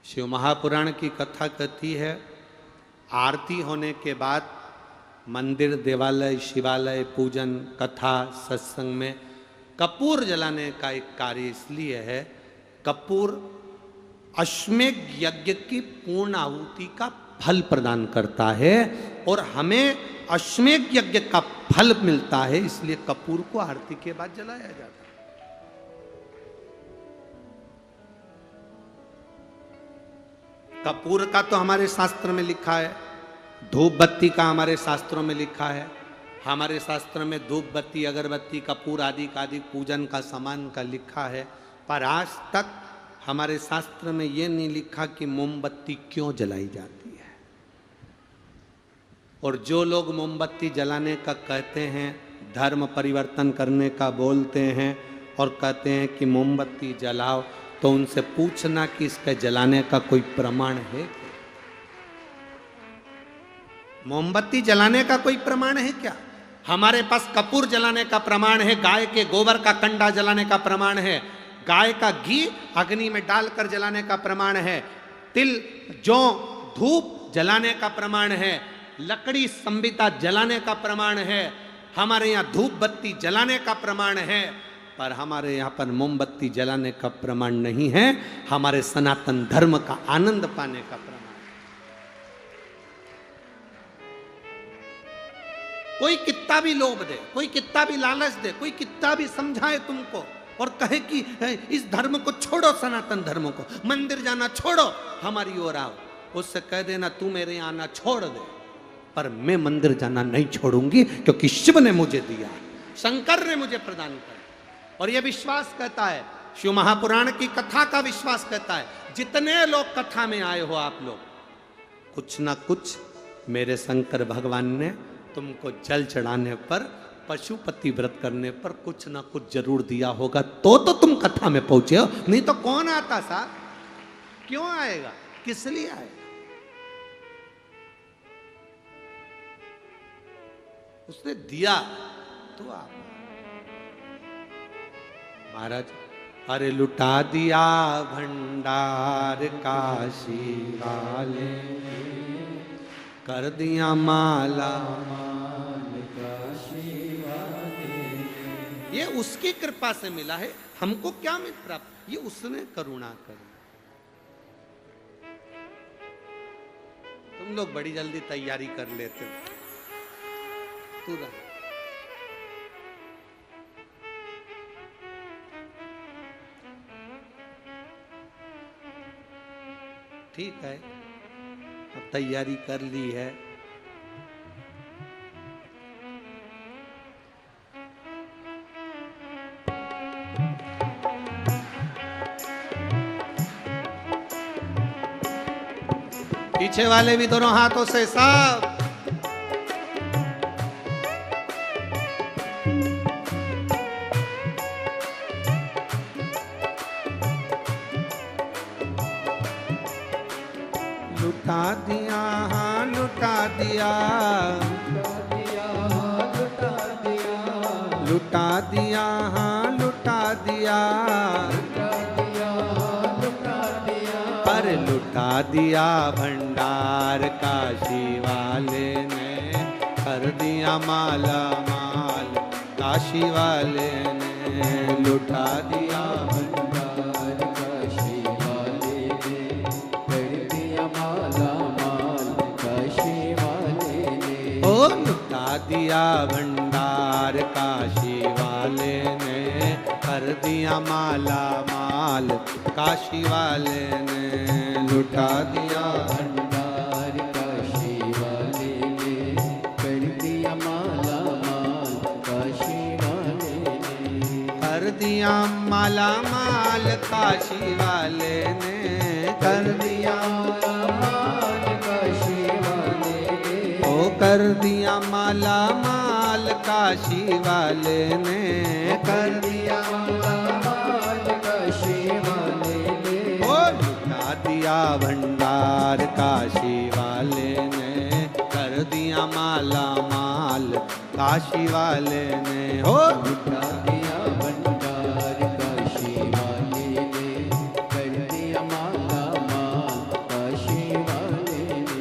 शिव महापुराण की कथा कहती है, आरती होने के बाद मंदिर, देवालय, शिवालय, पूजन, कथा, सत्संग में कपूर जलाने का एक कार्य इसलिए है, कपूर अश्वमेध यज्ञ की पूर्ण आहुति का फल प्रदान करता है और हमें अश्वमेध यज्ञ का फल मिलता है, इसलिए कपूर को आरती के बाद जलाया जाता है। कपूर का तो हमारे शास्त्र में लिखा है, धूप बत्ती का हमारे शास्त्रों में लिखा है। हमारे शास्त्र में धूप बत्ती, अगरबत्ती, कपूर आदि का आदि पूजन का सामान का लिखा है, पर आज तक हमारे शास्त्र में यह नहीं लिखा कि मोमबत्ती क्यों जलाई जाती है। और जो लोग मोमबत्ती जलाने का कहते हैं, धर्म परिवर्तन करने का बोलते हैं और कहते हैं कि मोमबत्ती जलाओ, तो उनसे पूछना कि इसके जलाने का कोई प्रमाण है क्या? मोमबत्ती जलाने का कोई प्रमाण है क्या? हमारे पास कपूर जलाने का प्रमाण है, गाय के गोबर का कंडा जलाने का प्रमाण है, गाय का घी अग्नि में डालकर जलाने का प्रमाण है, तिल जौ धूप जलाने का प्रमाण है, लकड़ी संबिता जलाने का प्रमाण है, हमारे यहाँ धूप बत्ती जलाने का प्रमाण है, पर हमारे यहाँ पर मोमबत्ती जलाने का प्रमाण नहीं है। हमारे सनातन धर्म का आनंद पाने का प्रमाण। कोई कितना भी लोभ दे, कोई कितना भी लालच दे, कोई कितना भी समझाए तुमको और कहे कि इस धर्म को छोड़ो, सनातन धर्म को, मंदिर जाना छोड़ो, हमारी ओर आओ, उससे कह देना तू मेरे यहाँ आना छोड़ दे, पर मैं मंदिर जाना नहीं छोड़ूंगी, क्योंकि शिव ने मुझे दिया, शंकर ने मुझे प्रदान किया। और यह विश्वास कहता है, शिव महापुराण की कथा का विश्वास कहता है, जितने लोग कथा में आए हो आप लोग, कुछ ना कुछ मेरे शंकर भगवान ने तुमको जल चढ़ाने पर, पशुपति व्रत करने पर कुछ ना कुछ जरूर दिया होगा, तो तुम कथा में पहुंचे हो, नहीं तो कौन आता साहब? क्यों आएगा? किस लिए आएगा? उसने दिया तो आप। महाराज, अरे लुटा दिया भंडार काशी वाले, कर दिया माला काशी वाले। ये उसकी कृपा से मिला है, हमको क्या मिल प्राप्त? ये उसने करुणा करी। तुम लोग बड़ी जल्दी तैयारी कर लेते हो। तू रहा। ठीक है, अब तैयारी कर ली है, पीछे वाले भी दोनों हाथों से सब। लुटा दिया, हाँ लुटा दिया, लुटा दिया, हाँ लुटा दिया, पर लुटा दिया भंडार काशी वाले ने, कर दिया माला माल काशी वाले ने, लुटा दिया भंडार काशी वाले ने, कर दिया माला माल काशी वाले ने। ओ लुटा दिया भंडार काशी वाले ने, कर दिया माला माल काशी वाले ने, लुटा दिया भंडार काशी वाले ने, कर दिया माला माल काशी वाले ने, कर दिया माला माल काशी वाले ने, कर दिया माल काशी वाले ने, ओ कर दिया माला माल काशी वाले ने, कर दिया माला माल काशी वाले ने, ओ लुटा दिया भंडार काशी वाले ने, कर दिया माला माल काशी वाले ने, ओ लुटा दिया भंडार काशी वाले ने, कर दिया माला माल काशी वाले ने।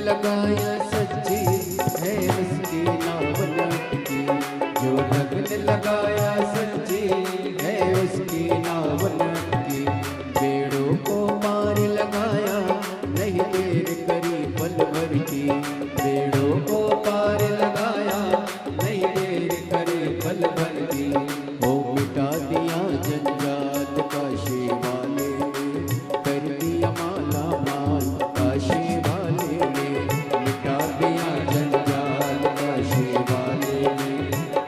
लगाया सच्ची है उसकी नाव लटकी, जो लगन लगाया सच्ची है उसकी नाव लटकी। बेड़ों को पार लगाया नहीं देर करी पल भर की, बेड़ों को पार लगाया नहीं देर करी पल भर की। वो मिटा दिया जंजाल काशी वाले ने, कर दिया माला माल काशी वाले ने, मिटा दिया जंजाल काशी वाले ने,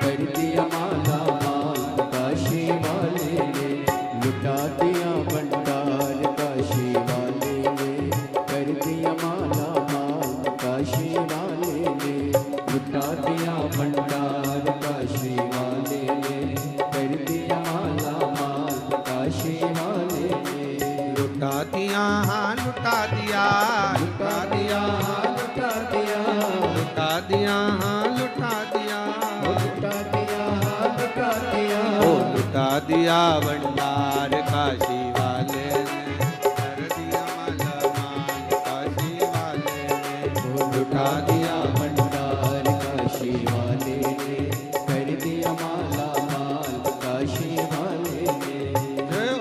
कर दिया माला माल काशी वाले ने, लुटा दिया भंडार काशी वाले ने, कर दिया माला माल काशी वाले ने, लुटा दिया भंडार काशी वाले ने, कर दिया माला माल काशी वाले ने। लुटा दिया हाँ लुटा दिया, लुटा दिया लुटा दिया, लुटा दिया हाँ लुटा दिया, लुटा दिया लुटा दिया, ओ लुटा दिया भंडार काशी वाले ने, कर दिया माला माल काशी वाले ने, लुटा दिया भंडार काशी वाले ने, कर दिया माला माल काशी वाले ने। जय हो।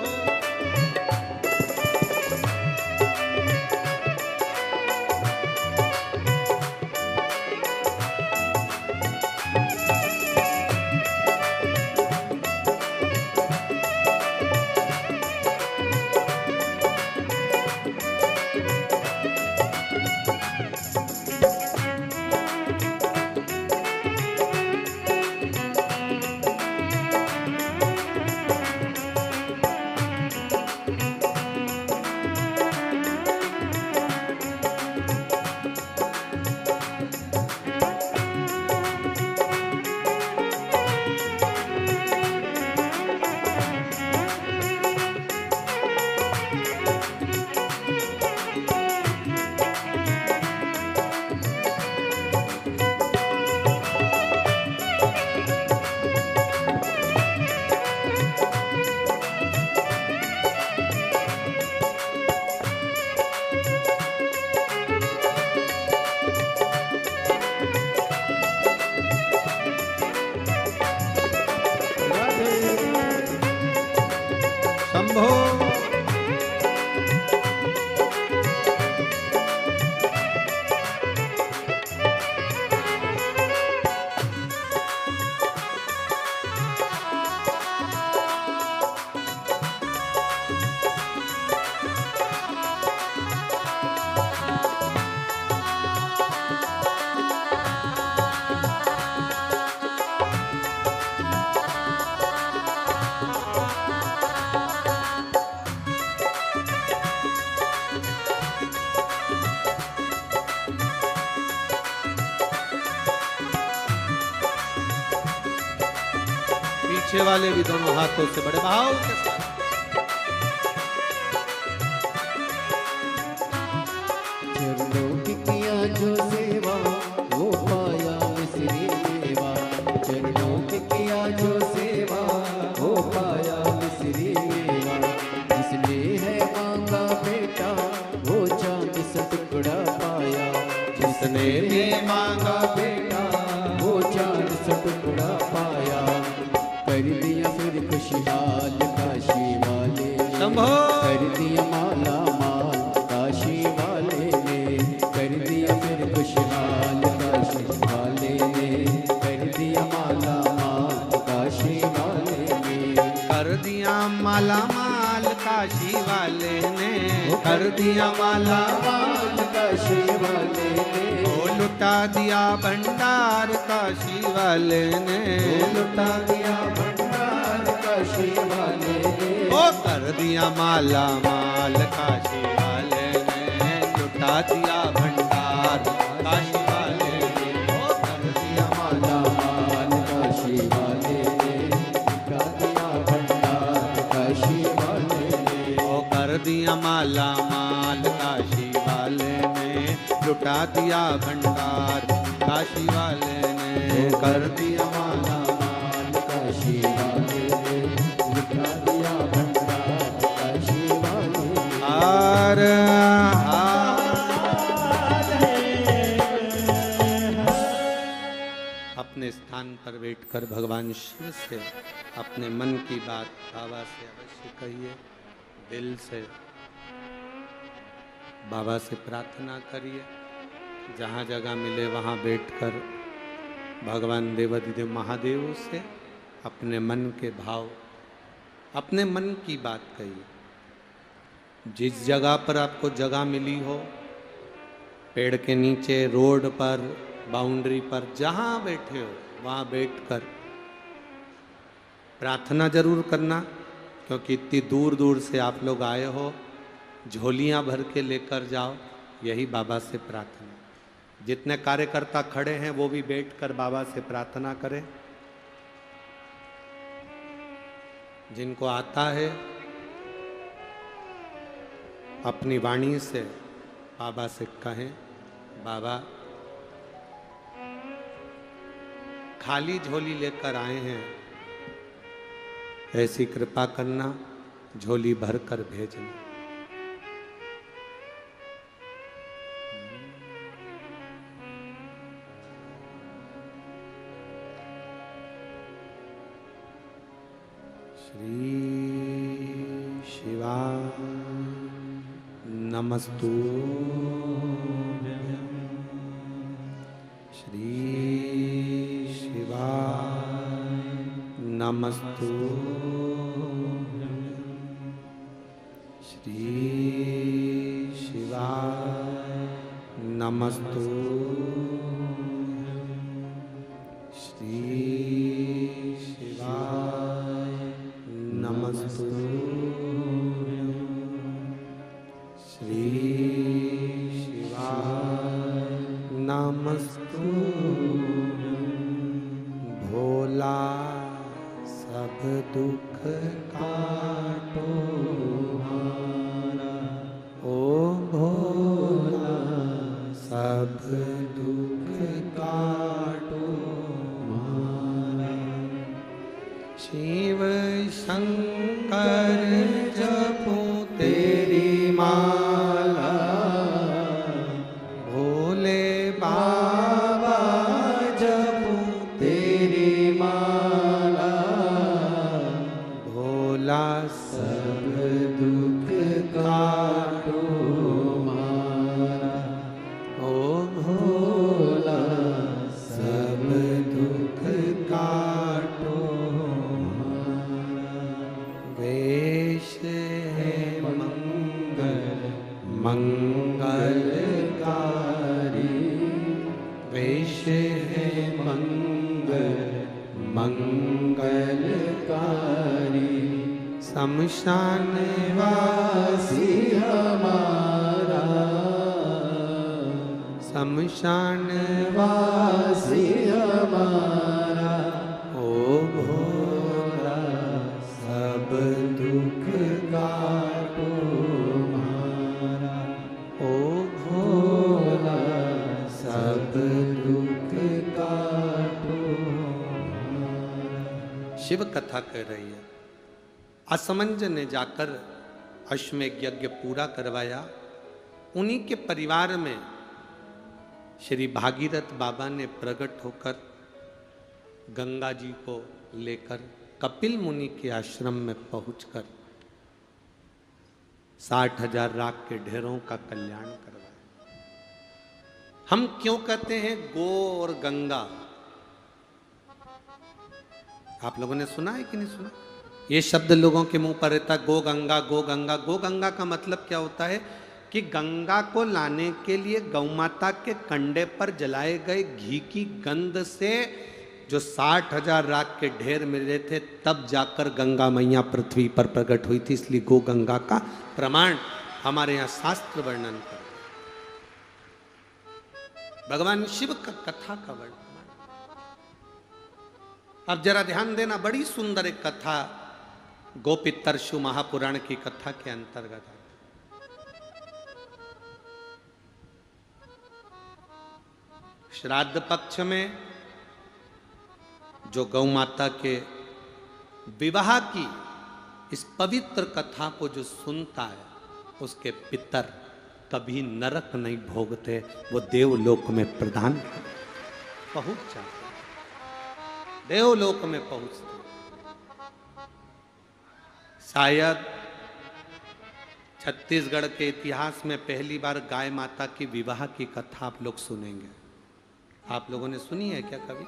शंभो। पीछे वाले भी दोनों हाथों से बड़े भाव के साथ चरणों की किया जो सेवा वो पाया मिसरी मेवा, चरणों की किया जो सेवा वो पाया मिसरी मेवा। जिसने है मांगा बेटा वो चांद सा टुकड़ा पाया, जिसने भी मांगा बेटा वो चांद सा टुकड़ा पाया। कर दिया फिर खुशहाल काशी शंभो। कर दिया माला माल काशी वाले ने, कर दिया फिर खुशहाल काशी वाले ने, कर दिया माला माल काशी वाले ने, कर दिया माला माल काशी वाले ने, कर दिया माला माल काशी वाले ने, ओ लुटा दिया भंडार काशी वाले ने, लुटा दिया भंडार काशी वाले ने, ओ कर दिया माला माल काशी वाले ने, लुटा दिया भंडार काशी वाले ने, ओ कर दिया माला माल काशी वाले ने, लुटा दिया भंडार काशी वाले ने, ओ कर दिया माला माल काशी वाले ने, लुटा दिया भंडार काशी वाले ने, कर दिया माला माल काशी वाले ने, लुटा दिया भंडार काशी वाले ने। हार अपने स्थान पर बैठकर भगवान शिव से अपने मन की बात बाबा से अवश्य कहिए, दिल से बाबा से प्रार्थना करिए। जहाँ जगह मिले वहाँ बैठकर भगवान देवाधिदेव महादेव से अपने मन के भाव, अपने मन की बात कहिए। जिस जगह पर आपको जगह मिली हो, पेड़ के नीचे, रोड पर, बाउंड्री पर, जहाँ बैठे हो वहाँ बैठकर प्रार्थना जरूर करना, क्योंकि इतनी दूर दूर से आप लोग आए हो, झोलियाँ भर के लेकर जाओ, यही बाबा से प्रार्थना। जितने कार्यकर्ता खड़े हैं वो भी बैठकर बाबा से प्रार्थना करें। जिनको आता है अपनी वाणी से बाबा से कहें, बाबा खाली झोली लेकर आए हैं, ऐसी कृपा करना, झोली भर कर भेजना। श्री शिवाय नमस्तु, श्री शिवाय नमस्तु, श्री शिवाय नमस्तु, श्री शिवाय नमस्तु, श्री शिवाय नमस्तु। भोला सब दुख काटो हमारा, ओ भोला सब दुख काटो हमारा। शिव शंकर जपो तेरी माला, भोले बाबा जपो तेरी माला, भोला सब दुख काटो हमारा, ओ भोला सब दुख काटो हमारा। वेश है मंगल मंगलकारी, वेश है मंगल मंगलकारी, शमशान वासी हमारा, शमशान वासी हमारा, ओ भोला सब दुख काटो हमारा, ओ भोला सब दुख काटो हमारा। शिव कथा कह रही है। असमंज ने जाकर अश्वमेध यज्ञ पूरा करवाया। उन्हीं के परिवार में श्री भागीरथ बाबा ने प्रकट होकर गंगा जी को लेकर कपिल मुनि के आश्रम में पहुंचकर 60,000 राख के ढेरों का कल्याण करवाए। हम क्यों कहते हैं गो और गंगा? आप लोगों ने सुना है कि नहीं सुना? ये शब्द लोगों के मुंह पर रहता, गो गंगा गो गंगा। गो गंगा का मतलब क्या होता है कि गंगा को लाने के लिए गौ माता के कंडे पर जलाए गए घी की गंध से जो 60,000 राख के ढेर मिले थे, तब जाकर गंगा मैया पृथ्वी पर प्रकट हुई थी। इसलिए गो गंगा का प्रमाण हमारे यहाँ शास्त्र वर्णन कर, भगवान शिव का कथा का वर्णन। अब जरा ध्यान देना, बड़ी सुंदर एक कथा गोपितरशु महापुराण की कथा के अंतर्गत है। श्राद्ध पक्ष में जो गौ माता के विवाह की इस पवित्र कथा को जो सुनता है, उसके पितर कभी नरक नहीं भोगते, वो देवलोक में प्रधान पहुंच जाते, देवलोक में पहुंचते। शायद छत्तीसगढ़ के इतिहास में पहली बार गाय माता की विवाह की कथा आप लोग सुनेंगे। आप लोगों ने सुनी है क्या कभी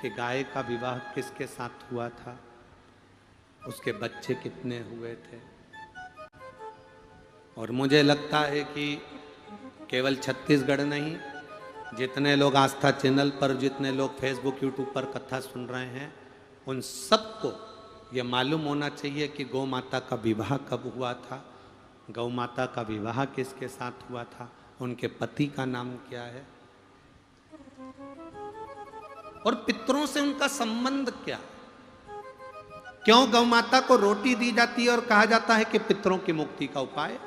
कि गाय का विवाह किसके साथ हुआ था, उसके बच्चे कितने हुए थे? और मुझे लगता है कि केवल छत्तीसगढ़ नहीं, जितने लोग आस्था चैनल पर, जितने लोग फेसबुक यूट्यूब पर कथा सुन रहे हैं, उन सबको ये मालूम होना चाहिए कि गौ माता का विवाह कब हुआ था, गौ माता का विवाह किसके साथ हुआ था, उनके पति का नाम क्या है, और पितरों से उनका संबंध क्या। क्यों गौ माता को रोटी दी जाती है और कहा जाता है कि पितरों की मुक्ति का उपाय?